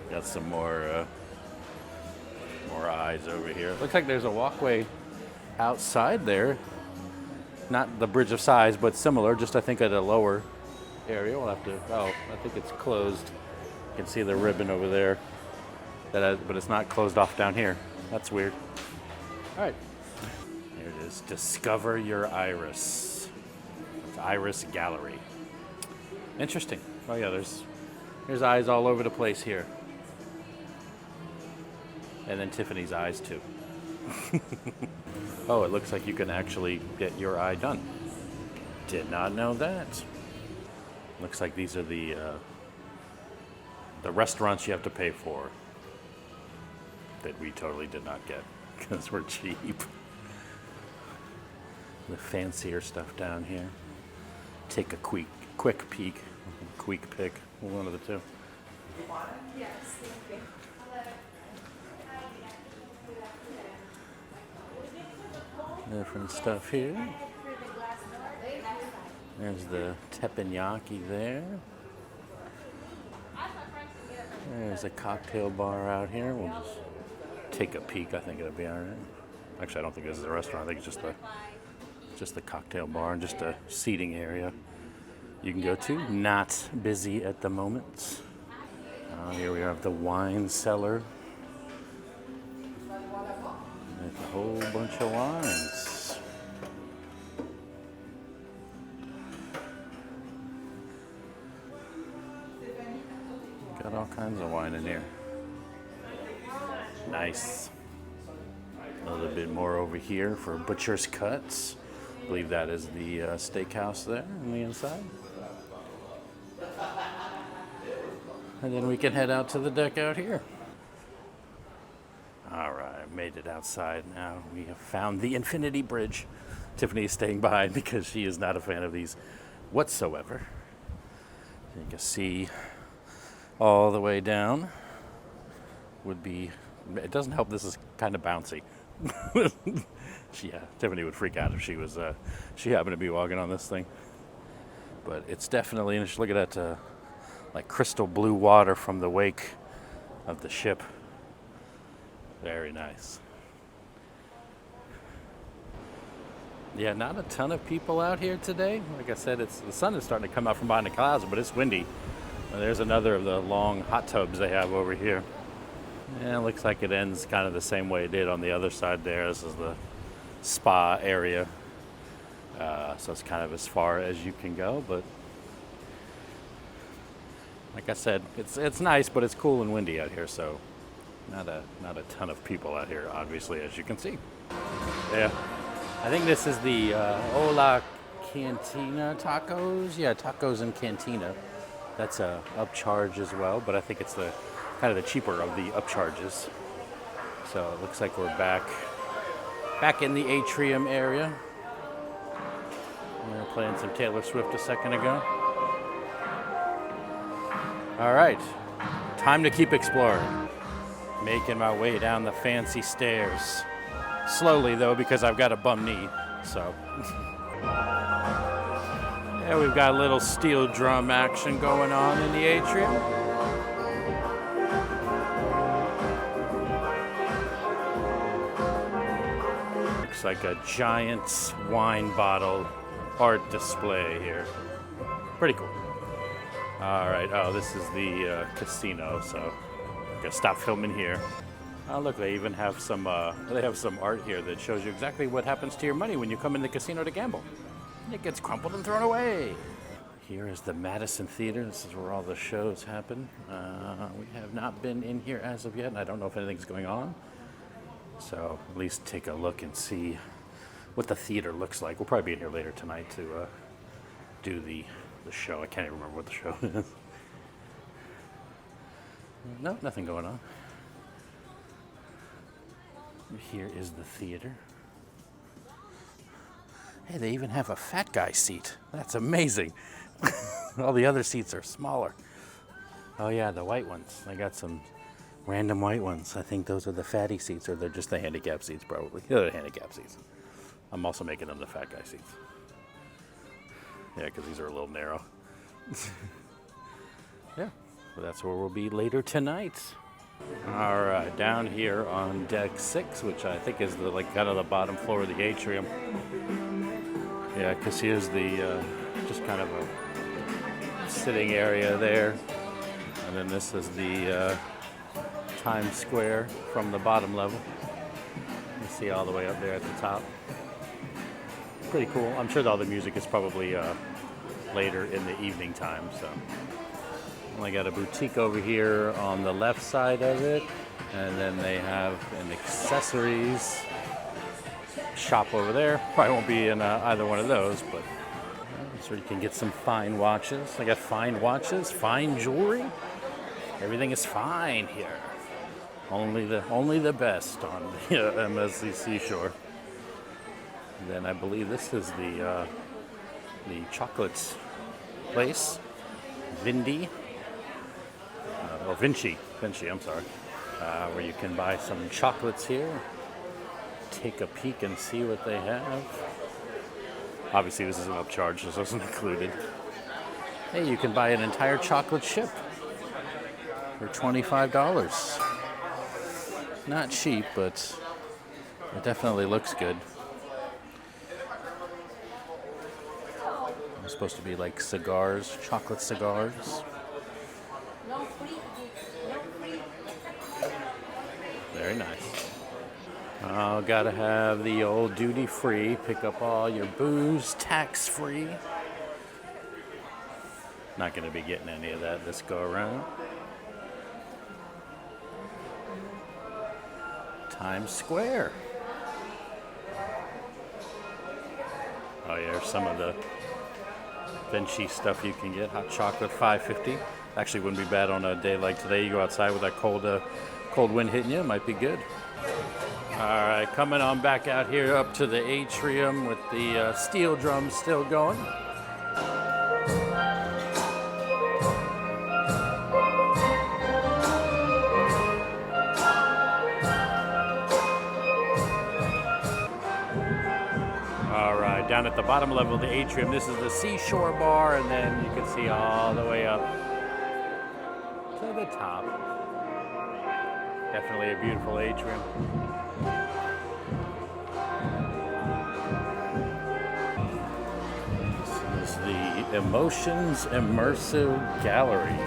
Got some more eyes over here. Looks like there's a walkway outside there. Not the Bridge of Sighs, but similar, just I think at a lower area. We'll have to, oh, I think it's closed. You can see the ribbon over there. But it's not closed off down here. That's weird. All right. Here it is. Discover your iris. It's Iris Gallery. Interesting. Oh yeah, there's eyes all over the place here. And then Tiffany's eyes too. Oh, it looks like you can actually get your eye done. Did not know that. Looks like these are the restaurants you have to pay for. That we totally did not get because we're cheap. The fancier stuff down here. Take a quick peek, quick pick, one of the two. Yes, thank you. Different stuff here. There's the teppanyaki there. There's a cocktail bar out here. We'll just take a peek. I think it'll be all right. Actually, I don't think this is a restaurant. I think it's just the cocktail bar and just a seating area you can go to. Not busy at the moment. Here we have the wine cellar. With a whole bunch of wines. Got all kinds of wine in here. Nice. A little bit more over here for Butcher's Cuts. I believe that is the steakhouse there on the inside. And then we can head out to the deck out here. All right, made it outside now. We have found the Infinity Bridge. Tiffany is staying behind because she is not a fan of these whatsoever. You can see all the way down. Would be, it doesn't help this is kind of bouncy. Tiffany would freak out if she happened to be walking on this thing. But it's definitely, and just look at that like crystal blue water from the wake of the ship. Very nice. Yeah, not a ton of people out here today. Like I said, the sun is starting to come out from behind the clouds, but it's windy. And there's another of the long hot tubs they have over here. Yeah, it looks like it ends kind of the same way it did on the other side there. This is the spa area. So it's kind of as far as you can go, but like I said, it's nice, but it's cool and windy out here, so not a ton of people out here, obviously, as you can see. Yeah, I think this is the Hola Cantina tacos. Yeah, tacos and cantina. That's a upcharge as well, but I think it's the kind of the cheaper of the upcharges. So it looks like we're back in the atrium area. We were playing some Taylor Swift a second ago. All right, time to keep exploring. Making my way down the fancy stairs. Slowly though, because I've got a bum knee, so. Yeah, we've got a little steel drum action going on in the atrium. Looks like a giant wine bottle art display here. Pretty cool. All right, oh, this is the casino, so I'm gonna stop filming here. Oh, look, they even have some art here that shows you exactly what happens to your money when you come in the casino to gamble. It gets crumpled and thrown away. Here is the Madison Theater. This is where all the shows happen. We have not been in here as of yet, and I don't know if anything's going on. So at least take a look and see what the theater looks like. We'll probably be in here later tonight to do the show. I can't even remember what the show is. No, nothing going on. Here is the theater. Hey, they even have a fat guy seat. That's amazing. All the other seats are smaller. Oh yeah, the white ones. I got some random white ones. I think those are the fatty seats, or they're just the handicap seats, probably. Yeah, they're the handicap seats. I'm also making them the fat guy seats. Yeah, because these are a little narrow. Yeah, well, that's where we'll be later tonight. All right, down here on deck 6, which I think is the kind of the bottom floor of the atrium. Yeah, because here's the just kind of a sitting area there, and then this is the Times Square from the bottom level. You see all the way up there at the top. Pretty cool. I'm sure all the music is probably later in the evening time. So, I got a boutique over here on the left side of it, and then they have an accessories shop over there. Probably won't be in either one of those, but so you can get some fine watches. I got fine watches, fine jewelry. Everything is fine here. Only the best on the MSC Seashore. And then I believe this is the chocolates place, Vinci, I'm sorry, where you can buy some chocolates here. Take a peek and see what they have. Obviously, this isn't upcharged, this isn't included. Hey, you can buy an entire chocolate chip for $25. Not cheap, but it definitely looks good. It's supposed to be like cigars, chocolate cigars. Very nice. Oh, gotta have the old duty free. Pick up all your booze tax free. Not gonna be getting any of that this go around. Times Square. Oh yeah, there's some of the Vinci stuff you can get. Hot chocolate, $5.50. Actually, wouldn't be bad on a day like today. You go outside with that cold wind hitting you, might be good. All right, coming on back out here up to the atrium with the steel drums still going. All right, down at the bottom level of the atrium, this is the Seashore bar, and then you can see all the way up to the top. Definitely a beautiful atrium. This is the Emotions Immersive Gallery,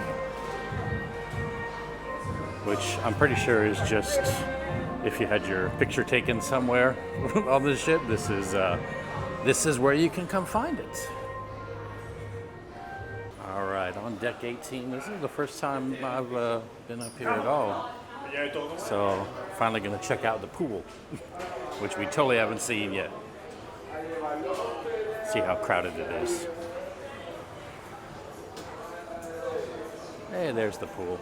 which I'm pretty sure is just if you had your picture taken somewhere on the ship. This is where you can come find it. All right, on deck 18. This is the first time I've been up here at all. So finally gonna check out the pool, which we totally haven't seen yet. See how crowded it is. Hey, there's the pool.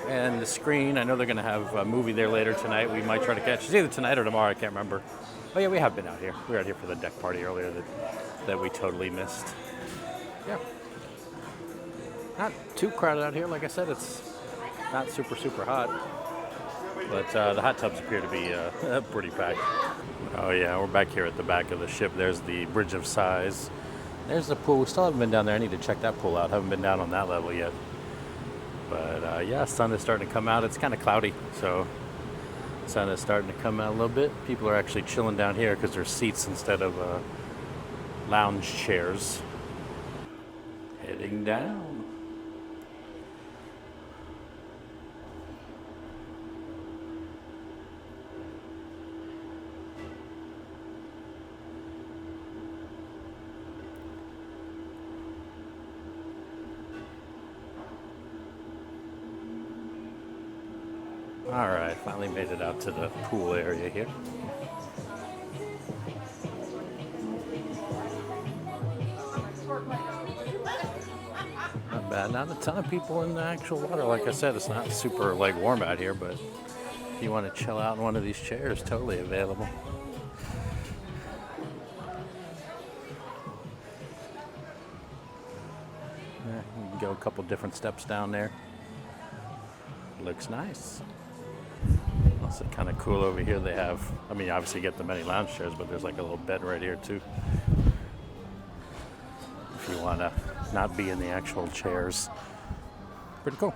And the screen, I know they're gonna have a movie there later tonight. We might try to catch it. It's either tonight or tomorrow, I can't remember. Oh yeah, we have been out here. We were out here for the deck party earlier that we totally missed. Yeah. Not too crowded out here. Like I said, it's not super hot. But the hot tubs appear to be pretty packed. Oh yeah, we're back here at the back of the ship. There's the Bridge of Sighs. There's the pool. We still haven't been down there. I need to check that pool out. Haven't been down on that level yet. But yeah, sun is starting to come out. It's kind of cloudy, so sun is starting to come out a little bit. People are actually chilling down here because there's seats instead of lounge chairs. Heading down. All right, finally made it out to the pool area here. Not bad. Not a ton of people in the actual water. Like I said, it's not super like warm out here, but if you want to chill out in one of these chairs, totally available. Yeah, you can go a couple different steps down there. Looks nice. Also kind of cool over here. They have, I mean, obviously you get the many lounge chairs, but there's like a little bed right here too. If you want to not be in the actual chairs. Pretty cool.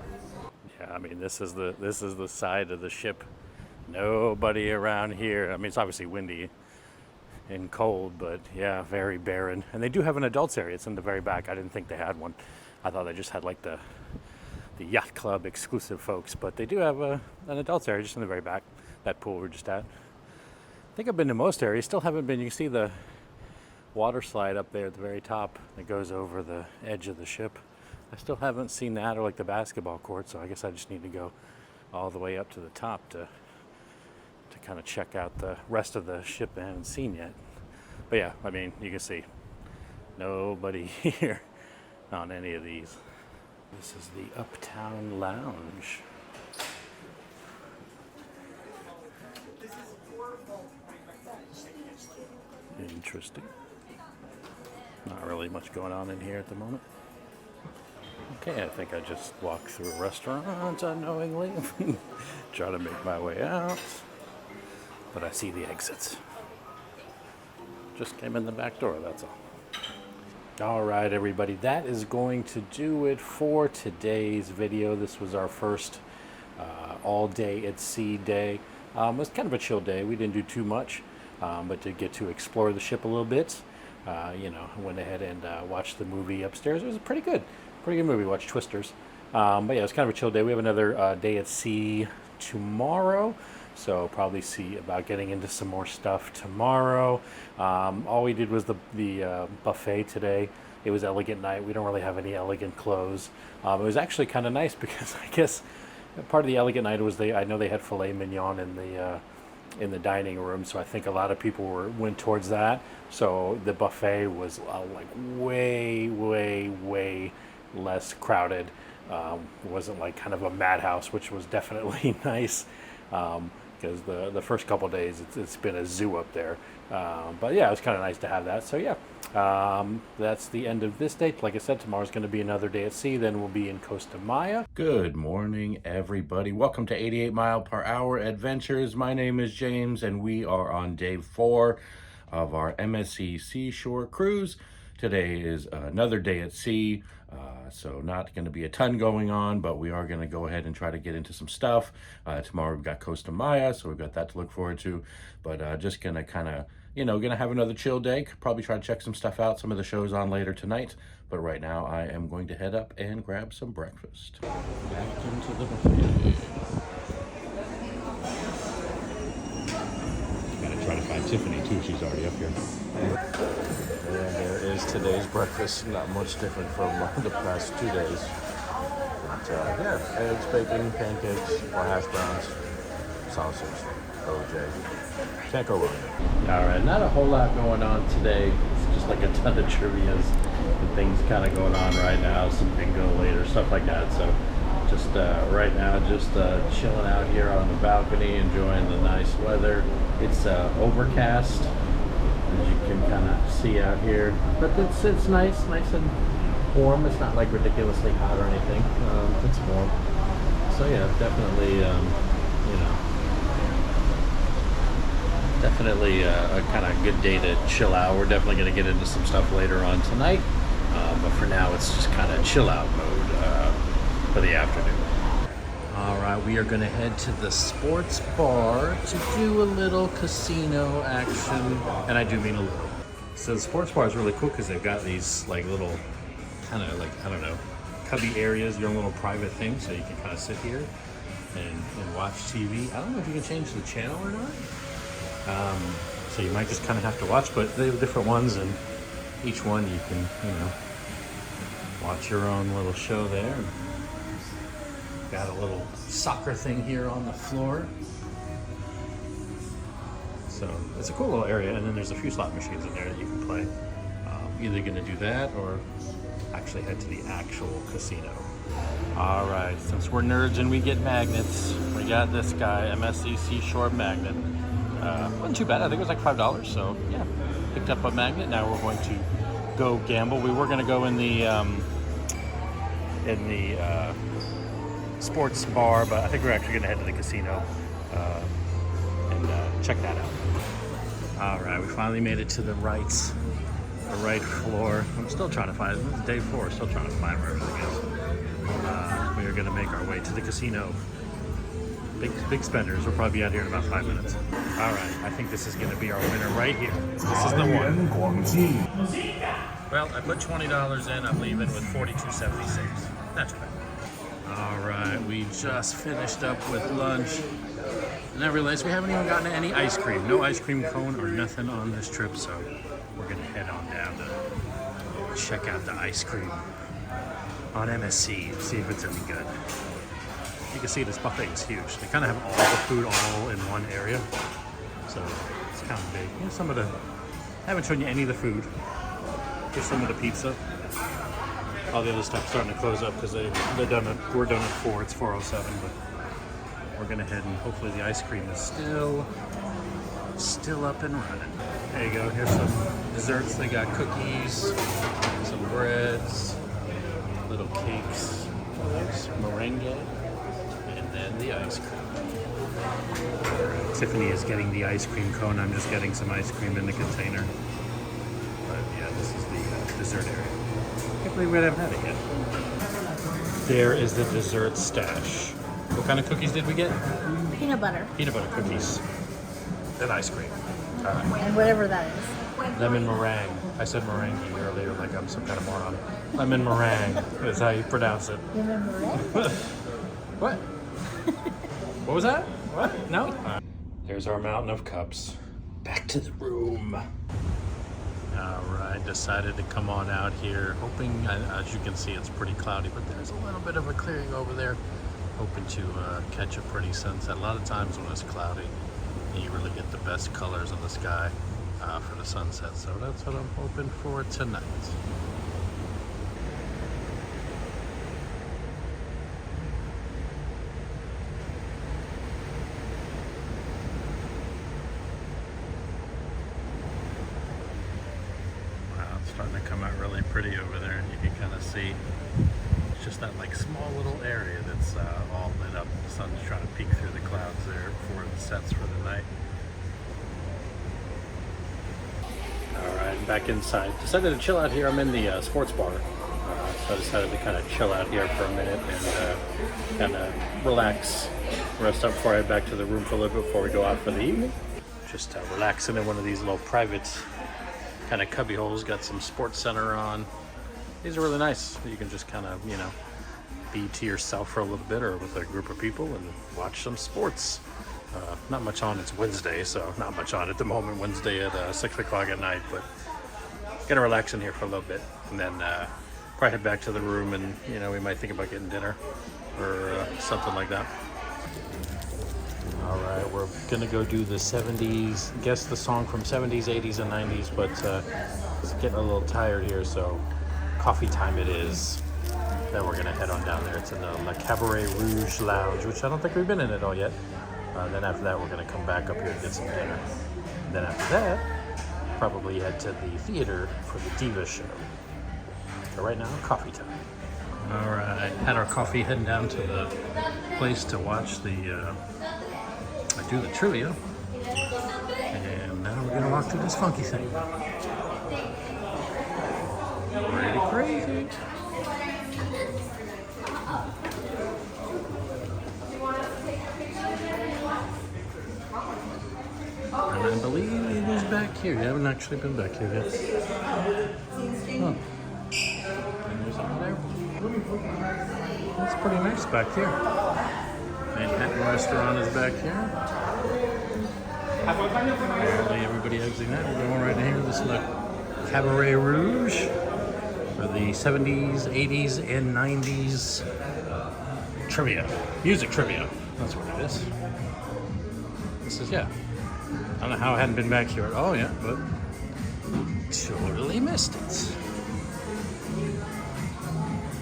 Yeah, I mean, this is the side of the ship. Nobody around here. I mean, it's obviously windy and cold, but yeah, very barren. And they do have an adults area. It's in the very back. I didn't think they had one. I thought they just had like the yacht club exclusive folks, but they do have an adults area just in the very back. That pool we're just at. I think I've been to most areas. Still haven't been. You can see the water slide up there at the very top that goes over the edge of the ship. I still haven't seen that, or like the basketball court, so I guess I just need to go all the way up to the top to kind of check out the rest of the ship I haven't seen yet. But yeah, I mean, you can see nobody here on any of these. This is the Uptown Lounge. Interesting. Not really much going on in here at the moment. Okay, I think I just walked through a restaurant unknowingly. Try to make my way out. But I see the exits. Just came in the back door, that's all. All right, everybody, that is going to do it for today's video. This was our first all day at sea day. It was kind of a chill day. We didn't do too much, but did get to explore the ship a little bit. You know, went ahead and watched the movie upstairs. It was a pretty good movie. Watched Twisters. But yeah, it was kind of a chill day. We have another day at sea tomorrow. So probably see about getting into some more stuff tomorrow. All we did was the buffet today. It was elegant night. We don't really have any elegant clothes. It was actually kind of nice because I guess part of the elegant night was I know they had filet mignon in the dining room. So I think a lot of people went towards that. So the buffet was like way less crowded. It wasn't like kind of a madhouse, which was definitely nice. Because the first couple days it's been a zoo up there. But yeah, it was kind of nice to have that. So yeah, that's the end of this day. Like I said, tomorrow's going to be another day at sea. Then we'll be in Costa Maya. Good morning, everybody. Welcome to 88 Mile Per Hour Adventures. My name is James, and we are on day 4 of our MSC Seashore cruise. Today is another day at sea. So not going to be a ton going on, but we are going to go ahead and try to get into some stuff. Tomorrow we've got Costa Maya, so we've got that to look forward to. But just going to kind of, going to have another chill day. Probably try to check some stuff out. Some of the shows on later tonight. But right now I am going to head up and grab some breakfast. Back into the buffet. Gotta try to find Tiffany too. She's already up here. And there is today's breakfast. Not much different from the past 2 days. But yeah, eggs, bacon, pancakes, or hash browns, sausage, OJ. Can't go wrong. All right, not a whole lot going on today. It's just like a ton of trivias and things kind of going on right now. Some bingo later, stuff like that. So just right now, just chilling out here on the balcony, enjoying the nice weather. It's overcast. as you can kind of see out here. But it's nice and warm. It's not like ridiculously hot or anything. It's warm. So yeah, definitely, definitely a kind of good day to chill out. We're definitely going to get into some stuff later on tonight, but for now it's just kind of chill out mode for the afternoon. All right, we are going to head to the sports bar to do a little casino action, and I do mean a little. So the sports bar is really cool because they've got these like little kind of like, I don't know, cubby areas, your own little private thing, so you can kind of sit here and watch TV. I don't know if you can change the channel or not. So you might just kind of have to watch, but they have different ones, and each one you can, watch your own little show there. Got a little soccer thing here on the floor. So it's a cool little area, and then there's a few slot machines in there that you can play. Either gonna do that or actually head to the actual casino. All right, since we're nerds and we get magnets, we got this guy, MSC Seashore magnet. Wasn't too bad. I think it was like $5. So yeah, picked up a magnet. Now we're going to go gamble. We were going to go in the sports bar, but I think we're actually going to head to the casino and check that out. All right, we finally made it to the right floor. I'm still trying to find it. This is day 4. Still trying to find where everything is. We are going to make our way to the casino. Big spenders. We'll probably be out here in about 5 minutes. All right, I think this is going to be our winner right here. This is the one. Well, I put $20 in. I'm leaving with $42.76. Not too bad. All right, we just finished up with lunch, and I realized we haven't even gotten any ice cream. No ice cream cone or nothing on this trip, so we're going to head on down to check out the ice cream on MSC and see if it's any good. You can see this buffet is huge. They kind of have all the food all in one area, so it's kind of big. Here's some of the. I haven't shown you any of the food. Here's some of the pizza. All the other stuff's starting to close up because we're done at 4. It's 4:07, but we're gonna head and hopefully the ice cream is still up and running. There you go. Here's some desserts. They got cookies, some breads, little cakes, meringue. And the ice cream. Tiffany is getting the ice cream cone. I'm just getting some ice cream in the container. But yeah, this is the dessert area. I can't believe we haven't had it yet. There is the dessert stash. What kind of cookies did we get? Peanut butter. Peanut butter cookies. And ice cream. All right. And whatever that is. Lemon meringue. I said meringue earlier like I'm some kind of moron. Lemon meringue is how you pronounce it. Lemon meringue? What? What was that? What? No? There's our mountain of cups. Back to the room. All right, decided to come on out here. Hoping, as you can see, it's pretty cloudy, but there's a little bit of a clearing over there. Hoping to catch a pretty sunset. A lot of times when it's cloudy, you really get the best colors in the sky for the sunset. So that's what I'm hoping for tonight. Starting to come out really pretty over there, and you can kind of see it's just that like small little area that's all lit up. The sun's trying to peek through the clouds there before it sets for the night. All right, back inside. Decided to chill out here. I'm in the sports bar, so I decided to kind of chill out here for a minute and kind of relax, rest up before I head back to the room for a little bit before we go out for the evening. Just relaxing in one of these little private kind of cubby holes. Got some sports center on. These are really nice. You can just kind of, be to yourself for a little bit or with a group of people and watch some sports. Not much on. It's Wednesday, so not much on at the moment. Wednesday at 6 o'clock at night, but gonna relax in here for a little bit and then probably head back to the room and we might think about getting dinner or something like that. All right, we're gonna go do the 70s, guess the song from 70s, 80s, and 90s, but it's getting a little tired here, so coffee time it is. Then we're gonna head on down there. It's in the Le Cabaret Rouge Lounge, which I don't think we've been in it all yet. Then after that, we're gonna come back up here and get some dinner. Then after that, probably head to the theater for the Diva show. But right now, coffee time. All right, had our coffee, heading down to the place to watch the do the trivia, and now we're gonna walk through this funky thing. Pretty crazy. And I believe it was back here. You haven't actually been back here yet. Oh. And there's over there. That's pretty nice back here. Manhattan Restaurant is back here. Apparently everybody exiting that. We're going right in here. This is the Cabaret Rouge for the 70s, 80s, and 90s trivia. Music trivia. That's what it is. This is, yeah. I don't know how I hadn't been back here at all yet, but totally missed it.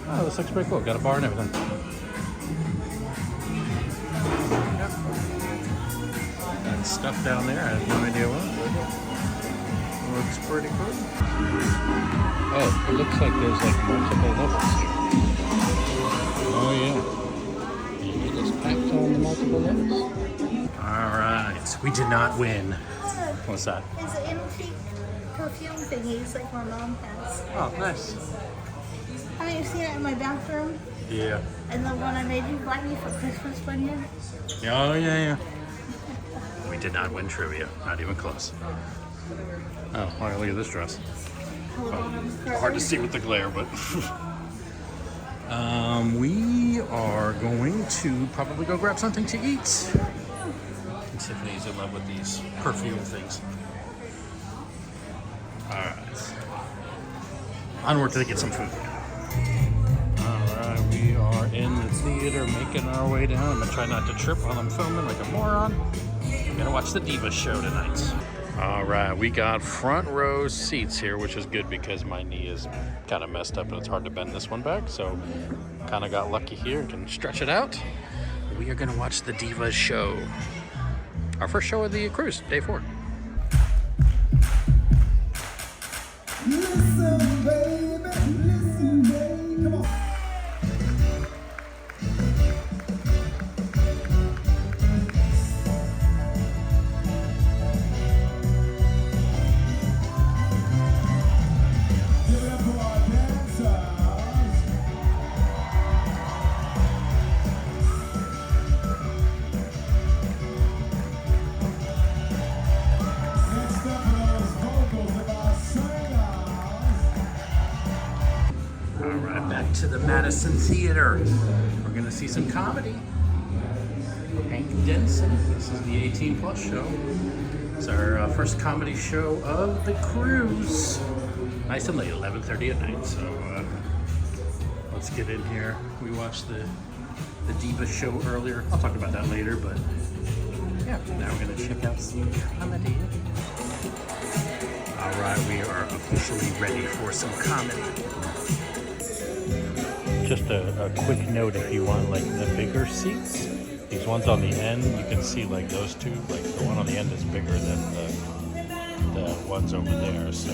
Oh, this looks pretty cool. Got a bar and everything. Yep. That stuff down there, I have no idea what, but looks pretty cool. Oh, it looks like there's like multiple levels here. Oh yeah. You just packed on the multiple levels. Alright, we did not win. What's that? It's an antique perfume thingies like my mom has. Oh, nice. Haven't you seen it in my bathroom? Yeah. And the one I made you buy me for Christmas one year? Oh, yeah. We did not win trivia. Not even close. Oh, look at this dress. Hold on. Hard to see with the glare, but... we are going to probably go grab something to eat. And Tiffany's in love with these perfume things. Alright. Onward to get some food. Alright, we are in the theater making our way down. I'm gonna try not to trip while I'm filming like a moron. I'm gonna watch the Diva show tonight. Alright, we got front row seats here, which is good because my knee is kind of messed up and it's hard to bend this one back. So kind of got lucky here and can stretch it out. We are gonna watch the Diva show. Our first show of the cruise, day 4. Listen, baby, come on. Give it up for our dancers. Next up are those vocals of our singers. All right, back to the Madison Theater. We're gonna see some comedy. Hank Denson. This is the 18 plus show. It's our first comedy show of the cruise. Nice and late, 11:30 at night. So let's get in here. We watched the Diva show earlier. I'll talk about that later, but yeah, now we're gonna check out some comedy. All right, we are officially ready for some comedy. Just a quick note, if you want like the bigger seats, these ones on the end, you can see like those two, like the one on the end is bigger than the ones over there. So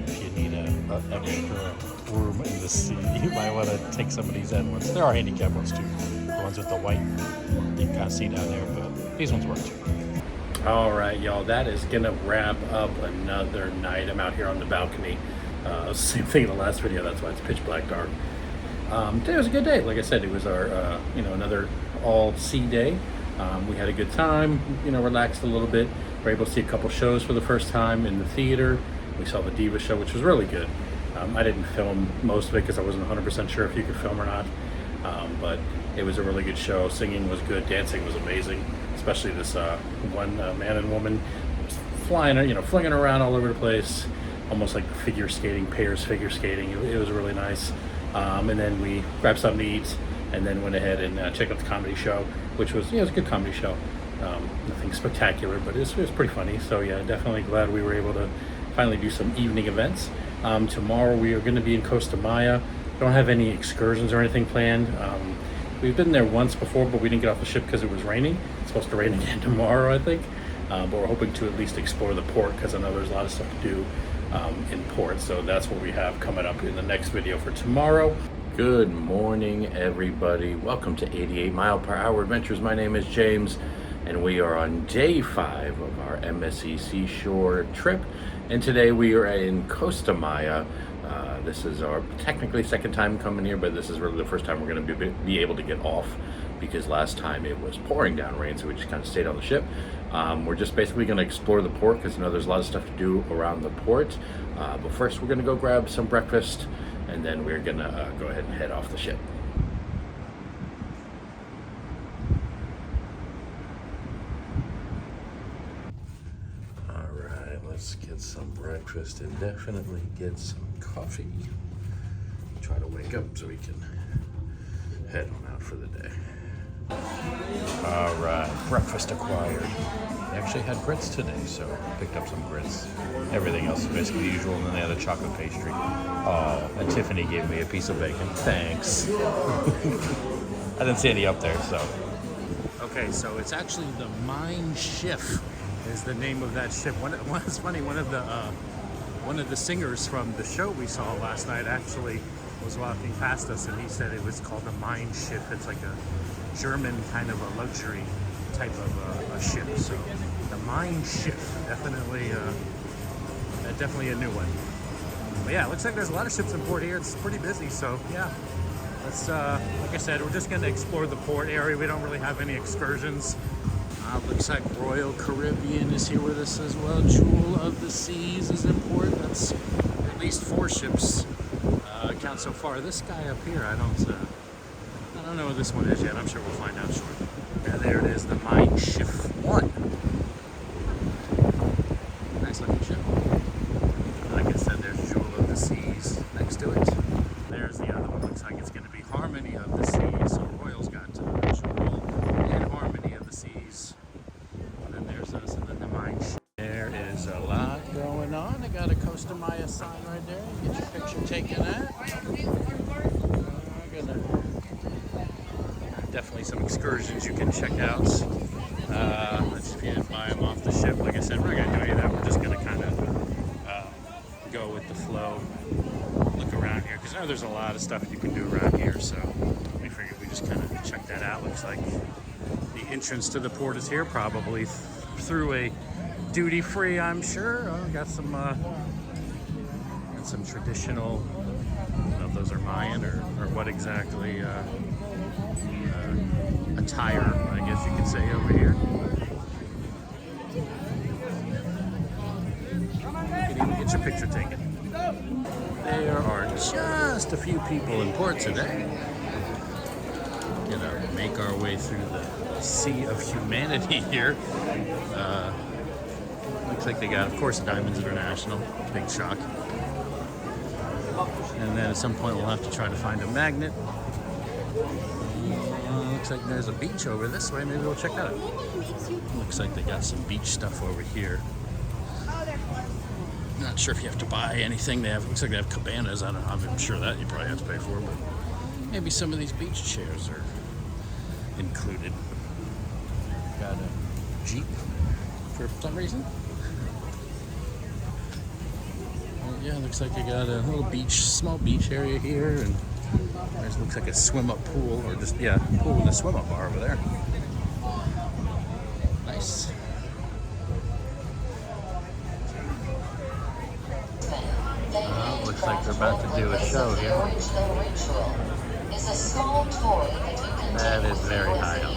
if you need a extra room in the seat, you might want to take some of these end ones. There are handicap ones too. The ones with the white, you can kind of see down there, but these ones work too. All right, y'all, that is gonna wrap up another night. I'm out here on the balcony. Same thing in the last video, that's why it's pitch black dark. Today was a good day. Like I said, it was our, another all sea day. We had a good time, relaxed a little bit. We were able to see a couple shows for the first time in the theater. We saw the Diva show, which was really good. I didn't film most of it because I wasn't 100% sure if you could film or not. But it was a really good show. Singing was good. Dancing was amazing. Especially this one man and woman flying, flinging around all over the place. Almost like figure skating, pairs figure skating. It was really nice. And then we grabbed something to eat and then went ahead and checked out the comedy show, which was, it was a good comedy show. Nothing spectacular, but it was pretty funny. So yeah, definitely glad we were able to finally do some evening events. Tomorrow we are going to be in Costa Maya. Don't have any excursions or anything planned. We've been there once before, but we didn't get off the ship because it was raining. It's supposed to rain again tomorrow, I think. but we're hoping to at least explore the port because I know there's a lot of stuff to do in port. So that's what we have coming up in the next video for tomorrow. Good morning, everybody. Welcome to 88 Mile Per Hour Adventures. My name is James, and we are on day 5 of our MSC Seashore trip. And today we are in Costa Maya. This is our technically second time coming here, but this is really the first time we're going to be able to get off, because last time it was pouring down rain, so we just kind of stayed on the ship. We're just basically going to explore the port because there's a lot of stuff to do around the port. But first we're going to go grab some breakfast, and then we're going to go ahead and head off the ship. Alright, let's get some breakfast and definitely get some coffee. Try to wake up so we can head on out for the day. Alright, breakfast acquired. They actually had grits today, so picked up some grits. Everything else is basically the usual, and then they had a chocolate pastry. Oh, and Tiffany gave me a piece of bacon. Thanks. I didn't see any up there, so. Okay, so it's actually the Mein Schiff is the name of that ship. It's funny, one of the singers from the show we saw last night actually was walking past us, and he said it was called the Mein Schiff. It's like a German kind of a luxury type of a ship. So the Mein Schiff, definitely a new one. But yeah, it looks like there's a lot of ships in port here. It's pretty busy, so yeah. Let's, like I said, we're just going to explore the port area. We don't really have any excursions. Looks like Royal Caribbean is here with us as well. Jewel of the Seas is in port. That's at least 4 ships count so far. This guy up here, I don't know what this one is yet. I'm sure we'll find out shortly. Yeah, there it is, the Mein Schiff 1. Nice looking ship. Like I said, there's Jewel of the Seas next to it. There's the other one. Looks like it's going to be Harmony of the Seas. So Royal's got Jewel and Harmony of the Seas. And then there's us, and then the Mein Schiff. There is a lot going on. I got a Costa Maya sign right there. Get your picture taken at. Definitely some excursions you can check out. Let's if you didn't buy them off the ship. Like I said, we're not going to do any of that. We're just going to kind of go with the flow, look around here, because I know there's a lot of stuff you can do around here. So we figured we just kind of check that out. Looks like the entrance to the port is here, probably through a duty-free, I'm sure. Got some traditional. I don't know if those are Mayan or what exactly. Attire, I guess you could say, over here. You can even get your picture taken. There are just a few people in port today. Gonna make our way through the sea of humanity here. Looks like they got, of course, Diamonds International. Big shock. And then at some point we'll have to try to find a magnet. Looks like there's a beach over this way. Maybe we'll check that out. Looks like they got some beach stuff over here. Not sure if you have to buy anything. They have. Looks like they have cabanas. I'm sure that you probably have to pay for, but maybe some of these beach chairs are included. Got a Jeep for some reason. Well, yeah, looks like they got a little small beach area here, and there looks like a swim-up pool, or just, yeah, pool with a swim-up bar over there. Nice. Looks like they're about to do a show here. That is very high up.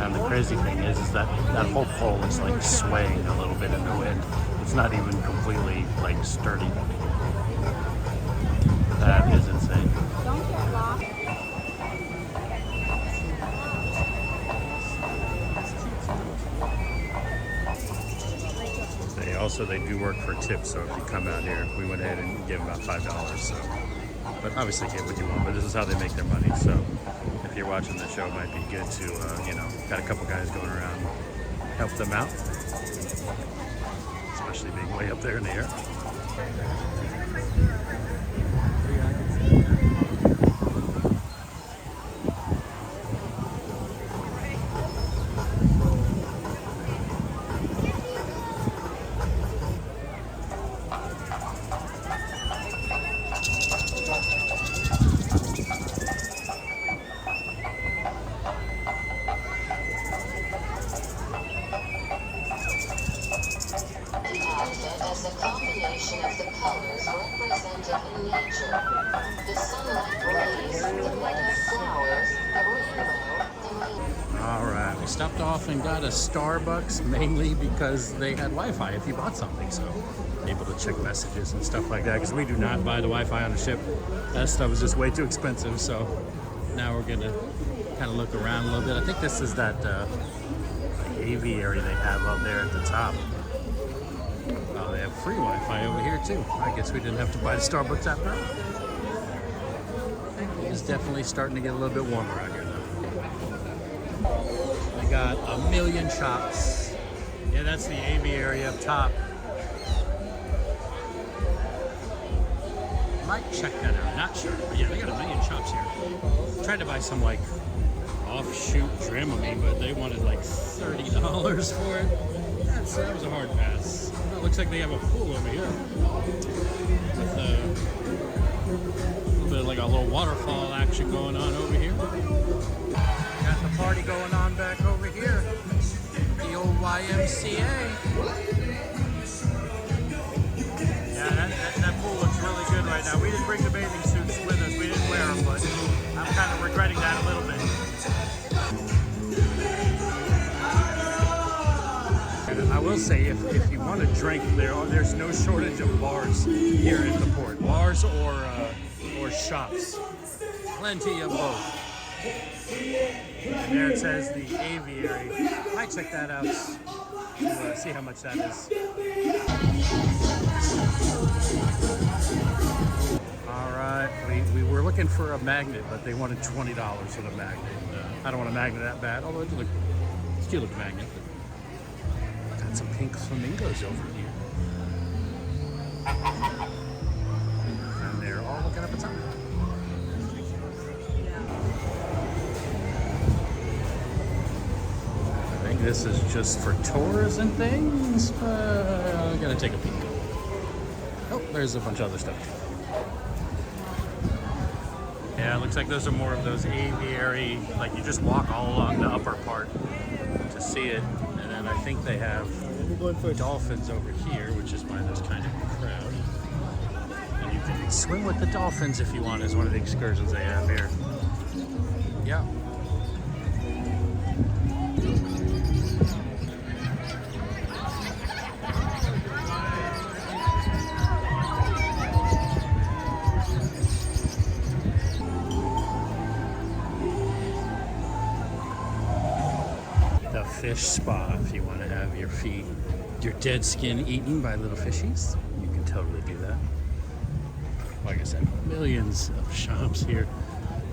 And the crazy thing is that whole pole is like swaying a little bit in the wind. It's not even completely like sturdy. That is insane. They do work for tips, so if you come out here, we went ahead and gave them about $5. So, but obviously get what you want. But this is how they make their money. So if you're watching the show, it might be good to got a couple guys going around, help them out, especially being way up there in the air. combination of the colors represented in nature. The sunlight rays look like a flower, a rainbow, and All right, we stopped off and got a Starbucks mainly because they had Wi-Fi if you bought something, so able to check messages and stuff like that because we do not buy the Wi-Fi on the ship. That stuff is just way too expensive, so now we're gonna kind of look around a little bit. I think this is that like aviary they have up there at the top. Oh, they have free Wi-Fi over here too. I guess we didn't have to buy the Starbucks after all. It's definitely starting to get a little bit warmer out here though. They got a million shops. Yeah, that's the aviary up top. Might check that out, not sure. But yeah, they got a million shops here. Tried to buy some like offshoot Dramamine, but they wanted like $30 for it. That was a hard pass. Well, it looks like they have a pool over here with a little bit of like a little waterfall action going on over here. Got the party going on back over here. The old YMCA. Yeah, that pool looks really good right now. We didn't bring the bathing suits with us. We didn't wear them, but I'm kind of regretting that a little bit. I will say, if you want to drink, there's no shortage of bars here at the port. Bars or shops. Plenty of both. And there it says the aviary. Might check that out. See how much that is. Alright, we were looking for a magnet, but they wanted $20 for the magnet. I don't want a magnet that bad, although it's a cute looking magnet. Got some pink flamingos over here. And they're all looking up at something. I think this is just for tours and things. I'm gonna take a peek. Oh, there's a bunch of other stuff. Yeah, it looks like those are more of those aviary, like you just walk all along the upper part to see it. And then I think they have dolphins over here, which is why there's kind of a crowd. And you can swim with the dolphins if you want, is one of the excursions they have here. Yeah. Fish spa, if you want to have your feet, your dead skin eaten by little fishies, you can totally do that. Like I said, millions of shops here,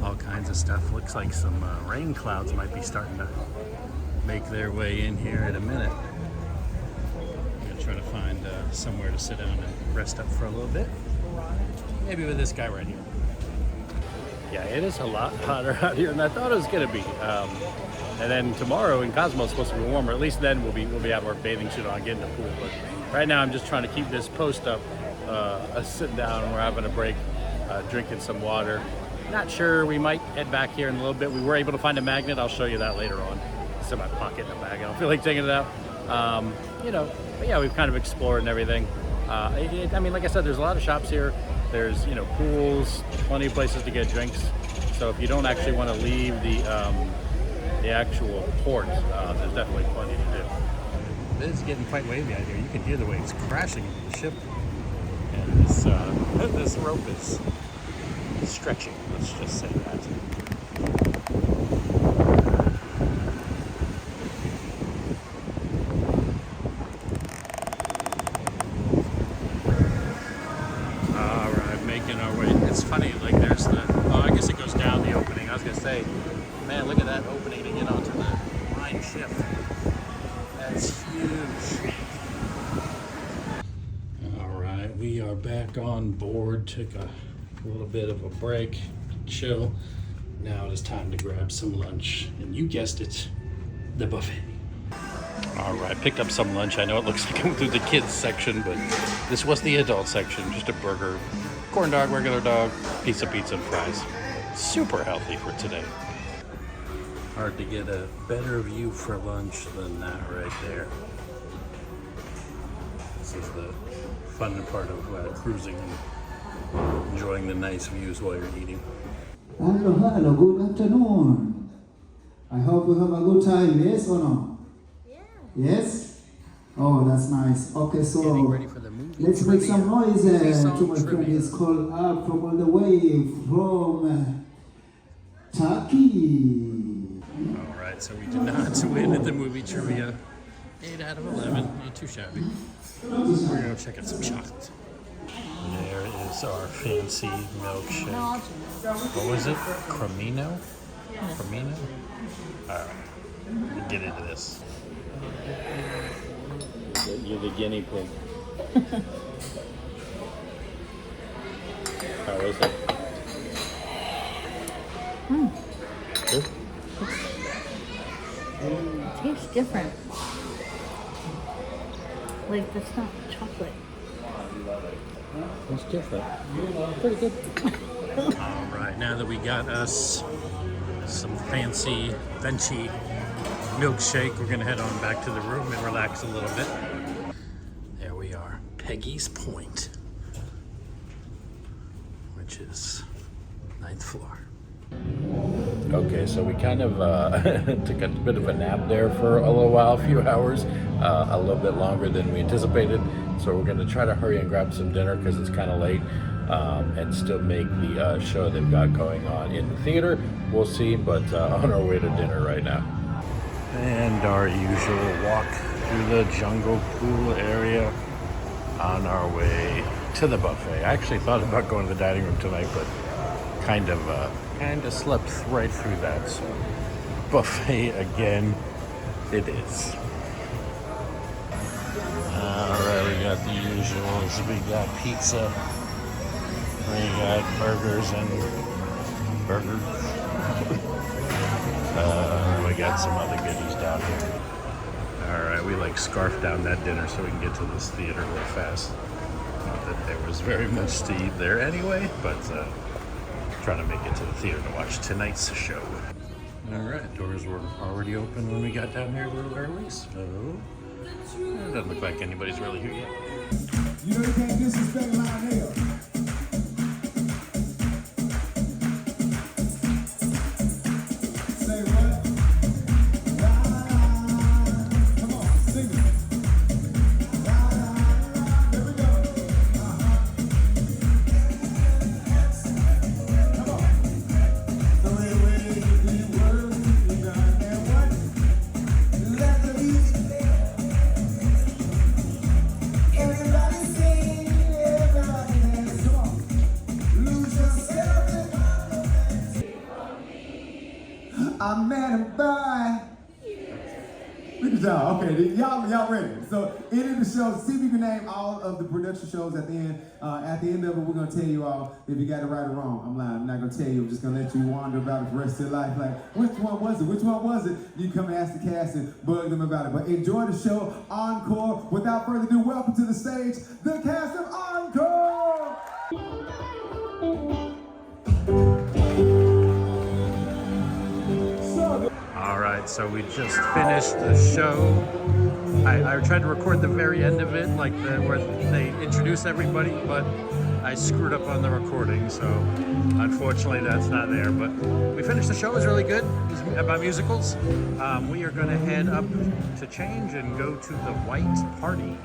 all kinds of stuff. Looks like some rain clouds might be starting to make their way in here in a minute. I'm gonna try to find somewhere to sit down and rest up for a little bit. Maybe with this guy right here. Yeah, it is a lot hotter out here than I thought it was gonna be. And then tomorrow in Cozumel it's supposed to be warmer. At least then we'll be have our bathing suit on, get in the pool. But right now I'm just trying to keep this post up, sitting down, and we're having a break, drinking some water. Not sure, we might head back here in a little bit. We were able to find a magnet. I'll show you that later on. It's in my pocket in the bag. I don't feel like taking it out. You know, but yeah, we've kind of explored and everything. I mean, like I said, there's a lot of shops here. There's, you know, pools, plenty of places to get drinks. So if you don't actually want to leave the actual port, there's definitely plenty to do. It is getting quite wavy out here. You can hear the waves crashing into the ship. And this rope is stretching, let's just say that. Alright, making our way. It's funny, like there's the, oh, I guess it goes down the opening. I was gonna say, man, look at that opening to get onto the line ship. That's huge. Alright, we are back on board. Took a little bit of a break, chill. Now it is time to grab some lunch. And you guessed it, the buffet. Alright, picked up some lunch. I know it looks like I went through the kids section, but this was the adult section. Just a burger, corn dog, regular dog, piece of pizza and fries. Super healthy for today. Hard to get a better view for lunch than that right there. This is the fun part of cruising and enjoying the nice views while you're eating. Hello, hello, good afternoon. I hope you have a good time, yes or no? Yeah. Yes? Oh, that's nice. Okay, so Getting ready for the movie let's make some noise to my friend. trivia. He's called up from all the way from Turkey. All right, so we did not win at the movie trivia. 8 out of 11, not too shabby. We're gonna check out some chocolate. There is our fancy milkshake. What was it? Cremino? Cremino? All right, we'll get into this. You're the guinea pig. How is it? Good? It tastes different. Like, that's not chocolate. It's different. Pretty good. All right, now that we got us some fancy, benchy milkshake, we're gonna head on back to the room and relax a little bit. There we are, Peggy's Point, which is 9th floor. Okay, so we kind of took a bit of a nap there for a little while, a few hours, a little bit longer than we anticipated. So we're going to try to hurry and grab some dinner because it's kind of late, and still make the show they've got going on in the theater. We'll see, but on our way to dinner right now. And our usual walk through the jungle pool area on our way to the buffet. I actually thought about going to the dining room tonight, but kind of slept right through that. So buffet again, it is. Alright, we got the usuals. We got pizza. We got burgers and burgers. We got some other goodies down here. Alright, we like scarfed down that dinner so we can get to this theater real fast. Not that there was very much to eat there anyway, but trying to make it to the theater to watch tonight's show. Alright, doors were already open when we got down here a little early, so it doesn't look like anybody's really here yet. You know you can't disrespect Lionel. Say what? Come on, sing it. Here we go. Come on. The way we work, we done and what? Let the music play. Everybody sing, everybody dance. Come on. Lose yourself in I met a boy. Look at y'all. Okay, y'all ready? So, end of the show. See if you can name all of the production shows at the end. At the end of it, we're gonna tell you all if you got it right or wrong. I'm lying. I'm not gonna tell you. I'm just gonna let you wander about it the rest of your life. Like, which one was it? Which one was it? You come and ask the cast and bug them about it. But enjoy the show. Encore. Without further ado, welcome to the stage the cast of Encore. All right, so we just finished the show. I tried to record the very end of it, like where they introduce everybody, but I screwed up on the recording, so unfortunately that's not there. But we finished the show. It was really good. It was about musicals. We are going to head up to change and go to the White Party.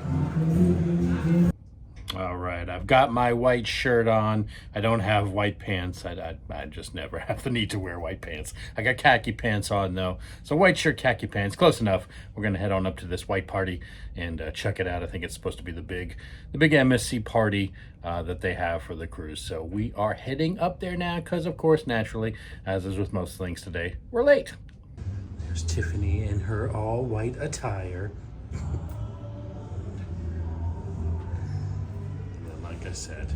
All right, I've got my white shirt on. I don't have white pants. I just never have the need to wear white pants. I got khaki pants on though. So white shirt, khaki pants, close enough. We're gonna head on up to this white party and check it out. I think it's supposed to be the big MSC party that they have for the cruise. So we are heading up there now because of course, naturally, as is with most things today, we're late. There's Tiffany in her all white attire. Like I said,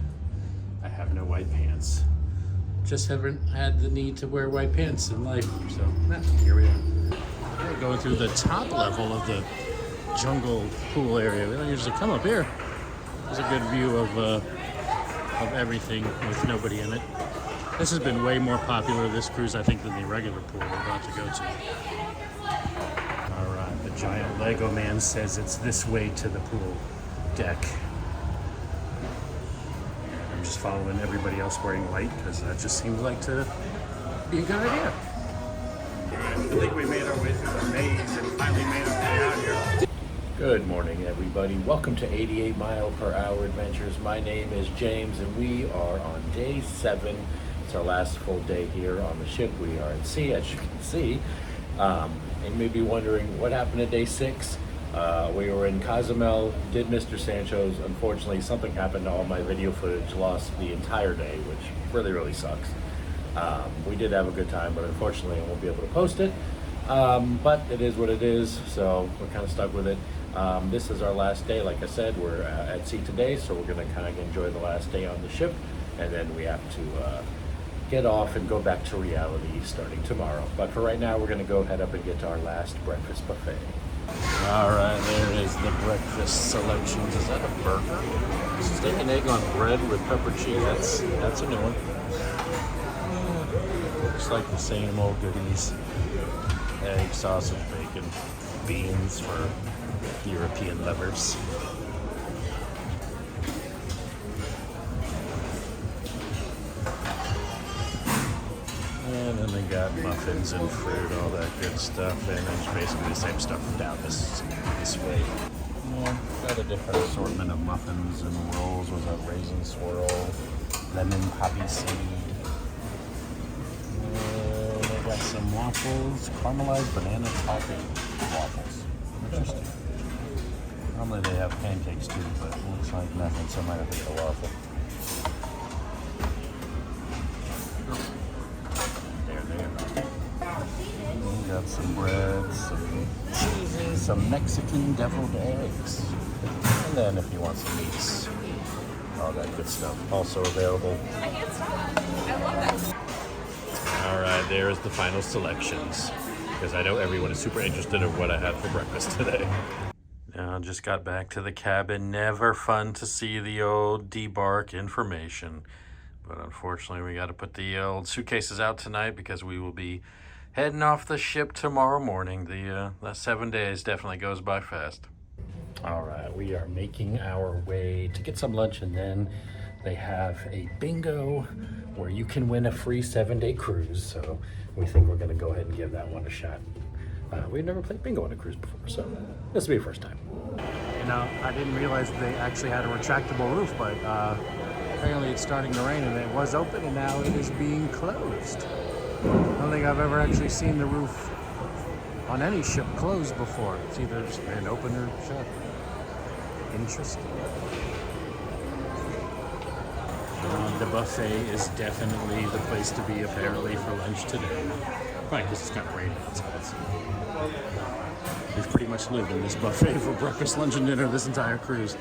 I have no white pants. Just haven't had the need to wear white pants in life, so here we are. We're going through the top level of the jungle pool area. We don't usually come up here. There's a good view of everything with nobody in it. This has been way more popular, this cruise, I think, than the regular pool we're about to go to. All right, the giant Lego man says it's this way to the pool. deck. I'm just following everybody else wearing white because that just seems like to be a good idea. I think we made our way through the maze and finally made our way out here. Good morning, everybody. Welcome to 88 Mile Per Hour Adventures. My name is James, and we are on day 7. It's our last full day here on the ship. We are at sea, as you can see. And you may be wondering what happened to day 6. We were in Cozumel, did Mr. Sancho's. Unfortunately, something happened. All my video footage lost the entire day, which really, really sucks. We did have a good time, but unfortunately I won't be able to post it. But it is what it is, so we're kind of stuck with it. This is our last day. Like I said, we're at sea today, so we're going to kind of enjoy the last day on the ship, and then we have to get off and go back to reality starting tomorrow. But for right now, we're going to go head up and get to our last breakfast buffet. All right, there is the breakfast selections. Is that a burger? Steak and egg on bread with pepper cheese. That's a new one. Looks like the same old goodies. Egg, sausage, bacon, beans for European lovers. And then they got muffins and fruit, all that good stuff, and it's basically the same stuff down this way. Yeah, got a different assortment of muffins and rolls. Was that raisin swirl, lemon poppy seed. They got some waffles, caramelized banana toffee waffles. Interesting. Normally they have pancakes too, but it looks like nothing, so I might have to get a waffle. We got some bread, some cheeses, some Mexican deviled eggs. And then if you want some meats, all that good stuff also available. I can't stop. I love it. All right, there's the final selections, because I know everyone is super interested in what I had for breakfast today. Now, just got back to the cabin. Never fun to see the old debark information. But unfortunately, we got to put the old suitcases out tonight because we will be heading off the ship tomorrow morning. The last 7 days definitely goes by fast. All right, we are making our way to get some lunch, and then they have a bingo where you can win a free 7-day cruise. So we think we're going to go ahead and give that one a shot. We've never played bingo on a cruise before, so this will be a first time. You know, I didn't realize they actually had a retractable roof, but apparently it's starting to rain, and it was open, and now it is being closed. I don't think I've ever actually seen the roof on any ship closed before. It's either been open or shut. Interesting. The buffet is definitely the place to be, apparently, for lunch today. Right, because it's got rain outside. So we've pretty much lived in this buffet for breakfast, lunch, and dinner this entire cruise.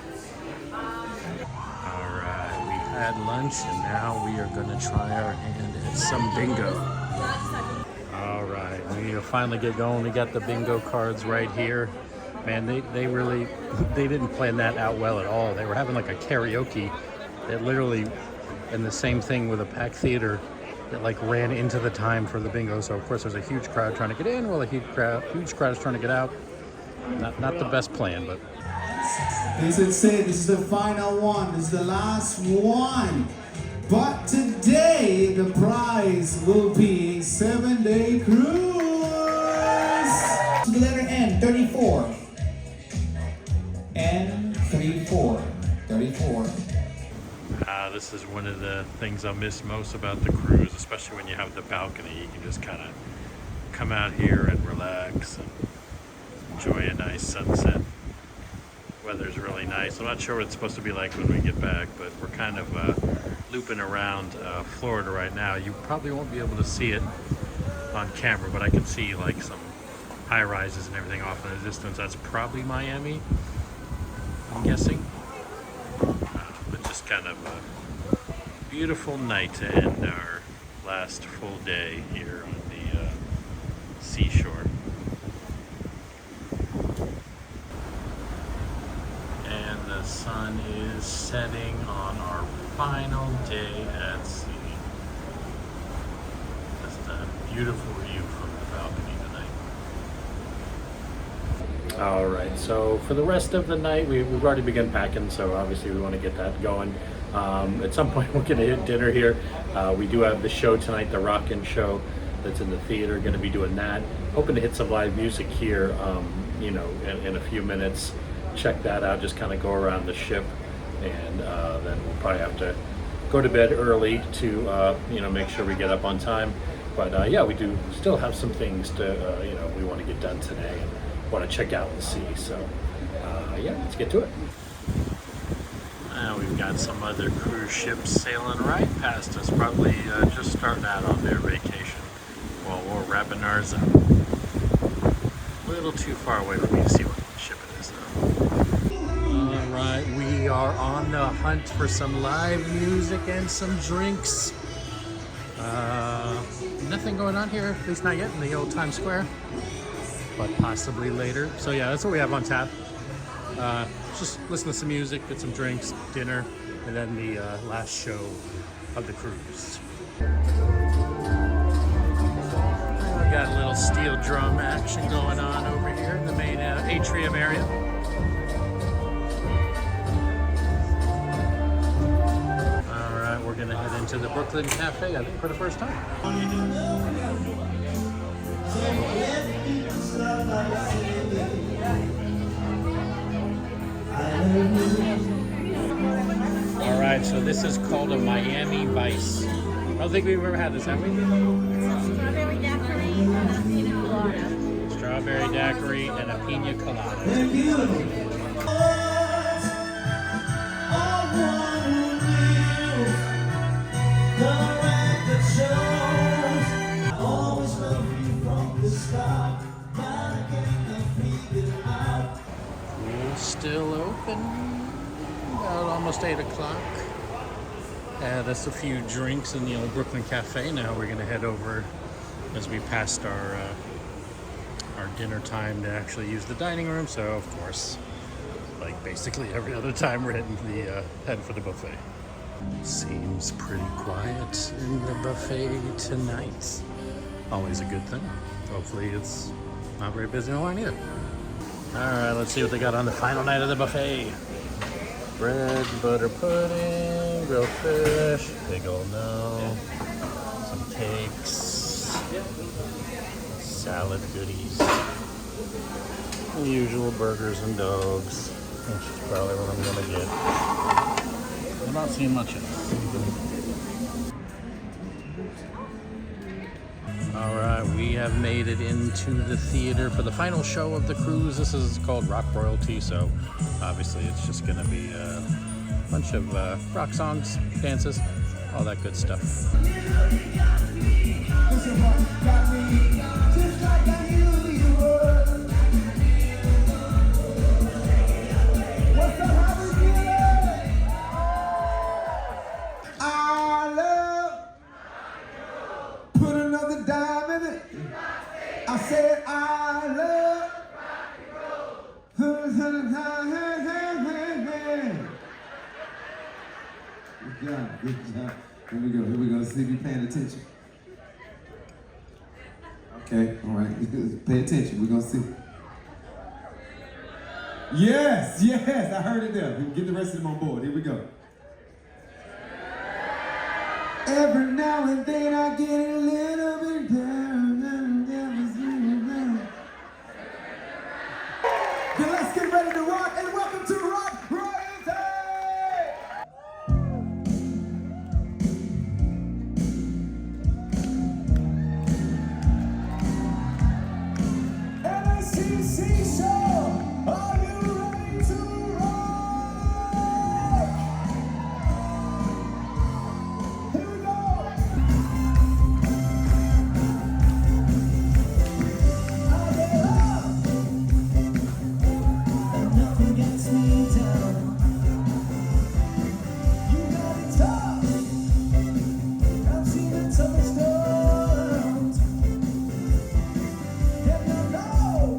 All right, we had lunch, and now we are going to try our hand at some bingo. All right, we finally get going. We got the bingo cards right here. Man, they really didn't plan that out well at all. They were having like a karaoke that literally, and the same thing with a packed theater that like ran into the time for the bingo. So of course there's a huge crowd trying to get in while a huge crowd is trying to get out. Not the best plan, but. This is it. This is the final one. This is the last one. But today the prize will be a 7-day cruise. To the letter N, 34. N, 34. 34. This is one of the things I miss most about the cruise, especially when you have the balcony. You can just kind of come out here and relax and enjoy a nice sunset. Weather's really nice. I'm not sure what it's supposed to be like when we get back, but we're kind of looping around Florida right now. You probably won't be able to see it on camera, but I can see like some high rises and everything off in the distance. That's probably Miami, I'm guessing. But just kind of a beautiful night to end our last full day here on the Seashore. And the sun is setting on our final day at sea. Just a beautiful view from the balcony tonight. All right, so for the rest of the night, we've already begun packing, so obviously we want to get that going. At some point, we're going to hit dinner here. We do have the show tonight, the Rockin' Show, that's in the theater. Going to be doing that. Hoping to hit some live music here, you know, in a few minutes. Check that out. Just kind of go around the ship, and then we'll probably have to go to bed early to, you know, make sure we get up on time. But yeah, we do still have some things to, you know, we want to get done today and want to check out and see. So yeah, let's get to it. We've got some other cruise ships sailing right past us, probably just starting out on their vacation while we're wrapping ours up. A little too far away for me to see what ship it is though. All right, we are on the hunt for some live music and some drinks. Nothing going on here, at least not yet in the old Times Square, but possibly later. So yeah, that's what we have on tap. Just listen to some music, get some drinks, dinner, and then the last show of the cruise. We got a little steel drum action going on over here in the main atrium area. All right, we're gonna head into the Brooklyn Cafe, I think for the first time. All right, so this is called a Miami Vice. I don't think we've ever had this, have we? Strawberry daiquiri and a pina colada. Strawberry daiquiri and a pina colada. Still open, about almost 8 o'clock. Had us a few drinks in the old Brooklyn Cafe. Now we're gonna head over as we passed our dinner time to actually use the dining room. So of course, like basically every other time, we're heading for the buffet. Seems pretty quiet in the buffet tonight. Always a good thing. Hopefully it's not very busy in the line either. All right, let's see what they got on the final night of the buffet. Bread, butter pudding, grilled fish, big old no, some cakes, salad goodies, the usual burgers and dogs, which is probably what I'm gonna get. I'm not seeing much of it. All right, we have made it into the theater for the final show of the cruise. This is called Rock Royalty, so obviously it's just gonna be a bunch of rock songs, dances, all that good stuff. I said I love Good job, good job. Here we go. See if you're paying attention. Okay, all right. Pay attention. We're gonna see. Yes, I heard it there. Get the rest of them on board. Here we go. Every now and then I get a little bit down. Then let's get ready to rock, and welcome to Rock Royalty! MSC Seashore, are you ready to rock? Here we go! I get up, and nothing gets me down. You got it tough, I've seen it touch ground. And I know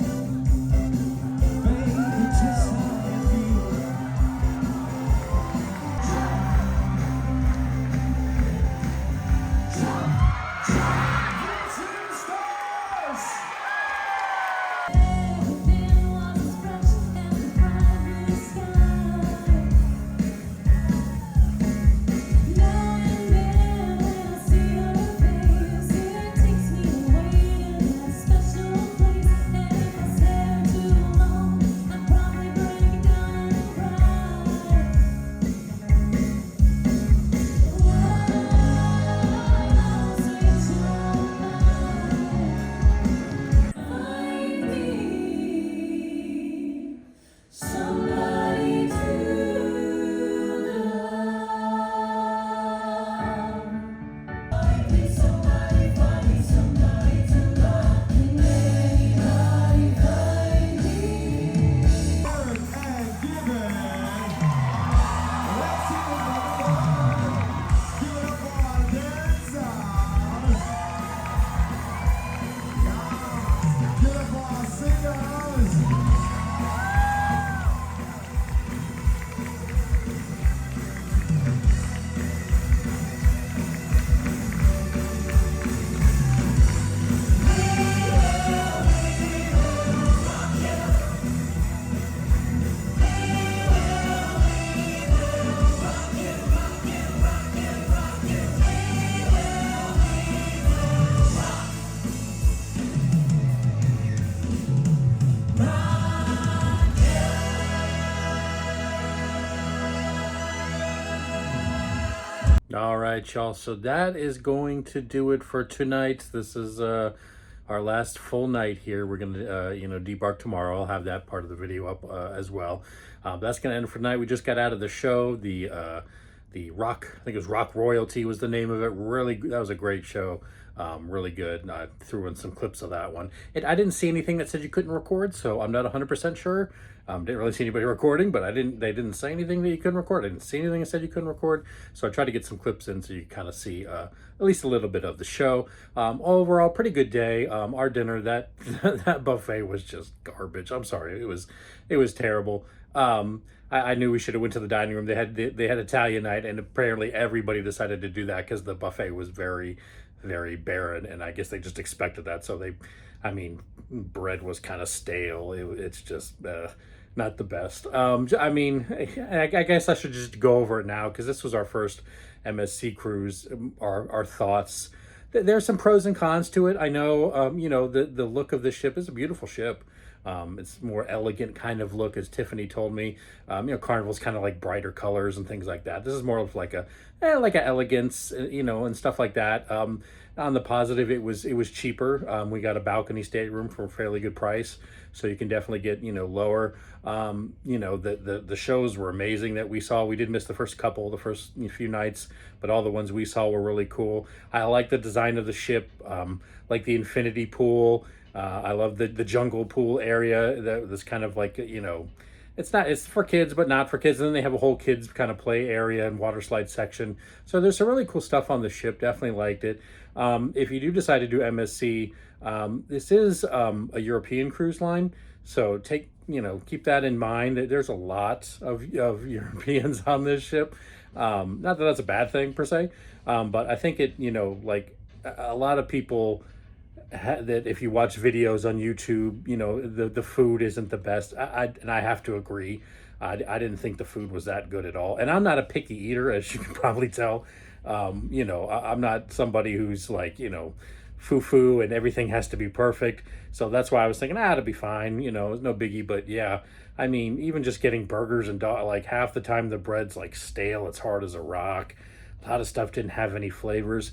All right, y'all. So that is going to do it for tonight. This is our last full night here. We're gonna, debark tomorrow. I'll have that part of the video up as well. That's gonna end for tonight. We just got out of the show. The Rock, I think it was Rock Royalty was the name of it. Really, that was a great show. Really good. I threw in some clips of that one. I didn't see anything that said you couldn't record, so I'm not 100% sure. Didn't really see anybody recording, but they didn't say anything that you couldn't record. I didn't see anything that said you couldn't record, so I tried to get some clips in so you kind of see at least a little bit of the show. Overall, pretty good day. Our dinner, that that buffet was just garbage. I'm sorry, it was terrible. I knew we should have went to the dining room. They had Italian night, and apparently everybody decided to do that because the buffet was very, very barren, and I guess they just expected that. So bread was kind of stale. It's just not the best. I guess I should just go over it now because this was our first MSC cruise. Our thoughts. There's some pros and cons to it. I know, the look of the ship is a beautiful ship. It's more elegant kind of look, as Tiffany told me. Carnival's kind of like brighter colors and things like that. This is more of like a elegance, and stuff like that. On the positive, it was cheaper. We got a balcony stateroom for a fairly good price, so you can definitely get lower. The shows were amazing that we saw. We did miss the first few nights, but all the ones we saw were really cool. I like the design of the ship, like the infinity pool. I love the jungle pool area. That was kind of like, it's for kids, but not for kids. And then they have a whole kids kind of play area and water slide section. So there's some really cool stuff on the ship. Definitely liked it. If you do decide to do MSC, this is a European cruise line. So keep that in mind. There's a lot of Europeans on this ship. Not that that's a bad thing per se, but I think it, like a lot of people that if you watch videos on YouTube, the food isn't the best. And I have to agree. I didn't think the food was that good at all. And I'm not a picky eater, as you can probably tell. I'm not somebody who's like, foo-foo and everything has to be perfect. So that's why I was thinking, it'll be fine. It's no biggie. But yeah, even just getting burgers and like half the time the bread's like stale. It's hard as a rock. A lot of stuff didn't have any flavors.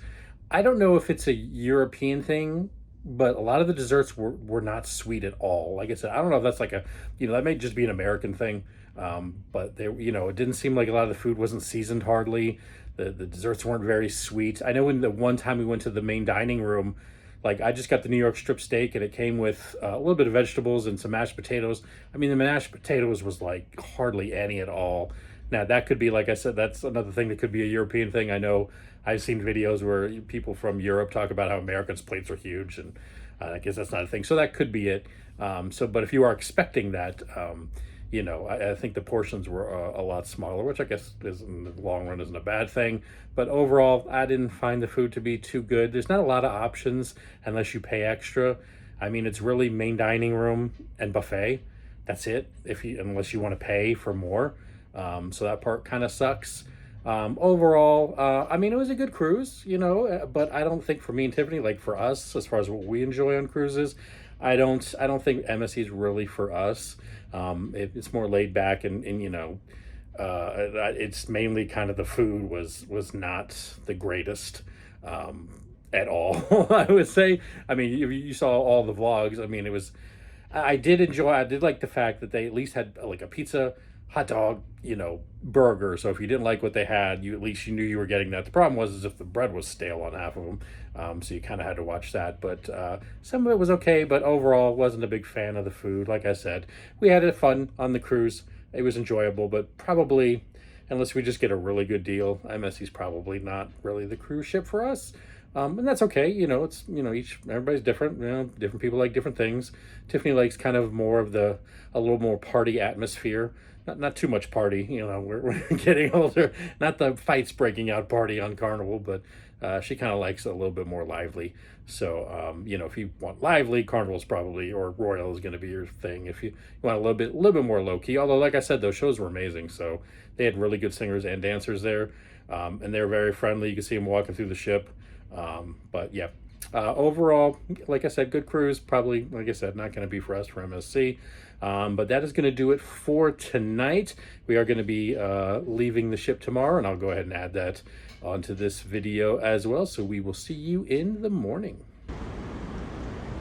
I don't know if it's a European thing, but a lot of the desserts were not sweet at all. Like I said, I don't know if that's like that may just be an American thing. But it didn't seem like a lot of the food wasn't seasoned hardly. The desserts weren't very sweet. I know in the one time we went to the main dining room, like I just got the New York strip steak and it came with a little bit of vegetables and some mashed potatoes. The mashed potatoes was like hardly any at all. Now that could be, like I said, that's another thing that could be a European thing. I know I've seen videos where people from Europe talk about how Americans' plates are huge, and I guess that's not a thing. So that could be it. But if you are expecting that, I think the portions were a lot smaller, which I guess is in the long run isn't a bad thing. But overall, I didn't find the food to be too good. There's not a lot of options unless you pay extra. It's really main dining room and buffet. That's it. Unless you want to pay for more. So that part kind of sucks. Overall, it was a good cruise, but I don't think for me and Tiffany, like for us, as far as what we enjoy on cruises, I don't think MSC is really for us. It's more laid back and it's mainly kind of the food was not the greatest, at all. I would say, you saw all the vlogs. I did like the fact that they at least had like a pizza, hot dog, burger. So if you didn't like what they had, you knew you were getting that. The problem was if the bread was stale on half of them. So you kind of had to watch that. But some of it was okay, but overall wasn't a big fan of the food. Like I said, we had fun on the cruise. It was enjoyable, but probably, unless we just get a really good deal, MSC's probably not really the cruise ship for us. And that's okay. It's, everybody's different. Different people like different things. Tiffany likes kind of more of a little more party atmosphere. Not too much party, we're getting older. Not the fights breaking out party on Carnival, but she kind of likes a little bit more lively. So, if you want lively, Carnival's probably, or Royal is going to be your thing. If you want a little bit more low key, although like I said, those shows were amazing. So they had really good singers and dancers there, and they're very friendly. You can see them walking through the ship. But yeah, overall, like I said, good cruise. Probably, like I said, not going to be for us for MSC. But that is going to do it for tonight. We are going to be leaving the ship tomorrow, and I'll go ahead and add that onto this video as well. So we will see you in the morning.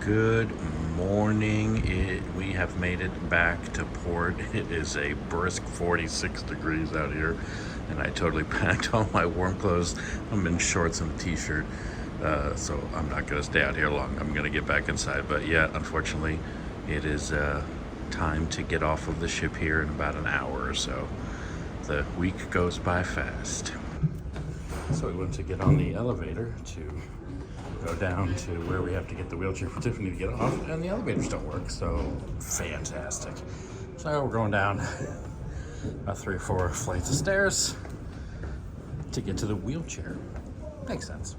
Good morning. We have made it back to port. It is a brisk 46 degrees out here, and I totally packed all my warm clothes. I'm in shorts and a t-shirt, so I'm not going to stay out here long. I'm going to get back inside. But yeah, unfortunately, it is time to get off of the ship here in about an hour or so. The week goes by fast. So we went to get on the elevator to go down to where we have to get the wheelchair for Tiffany to get off, and the elevators don't work, so fantastic. So we're going down about 3 or 4 flights of stairs to get to the wheelchair. Makes sense.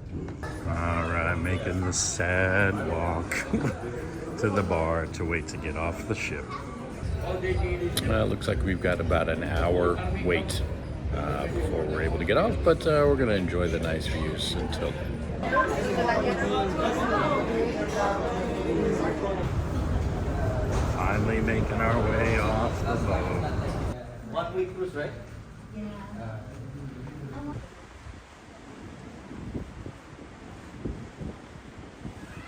All right, making the sad walk to the bar to wait to get off the ship. It looks like we've got about an hour wait before we're able to get off, but we're going to enjoy the nice views until then. Finally making our way off the boat. 1 week cruise, right? Yeah.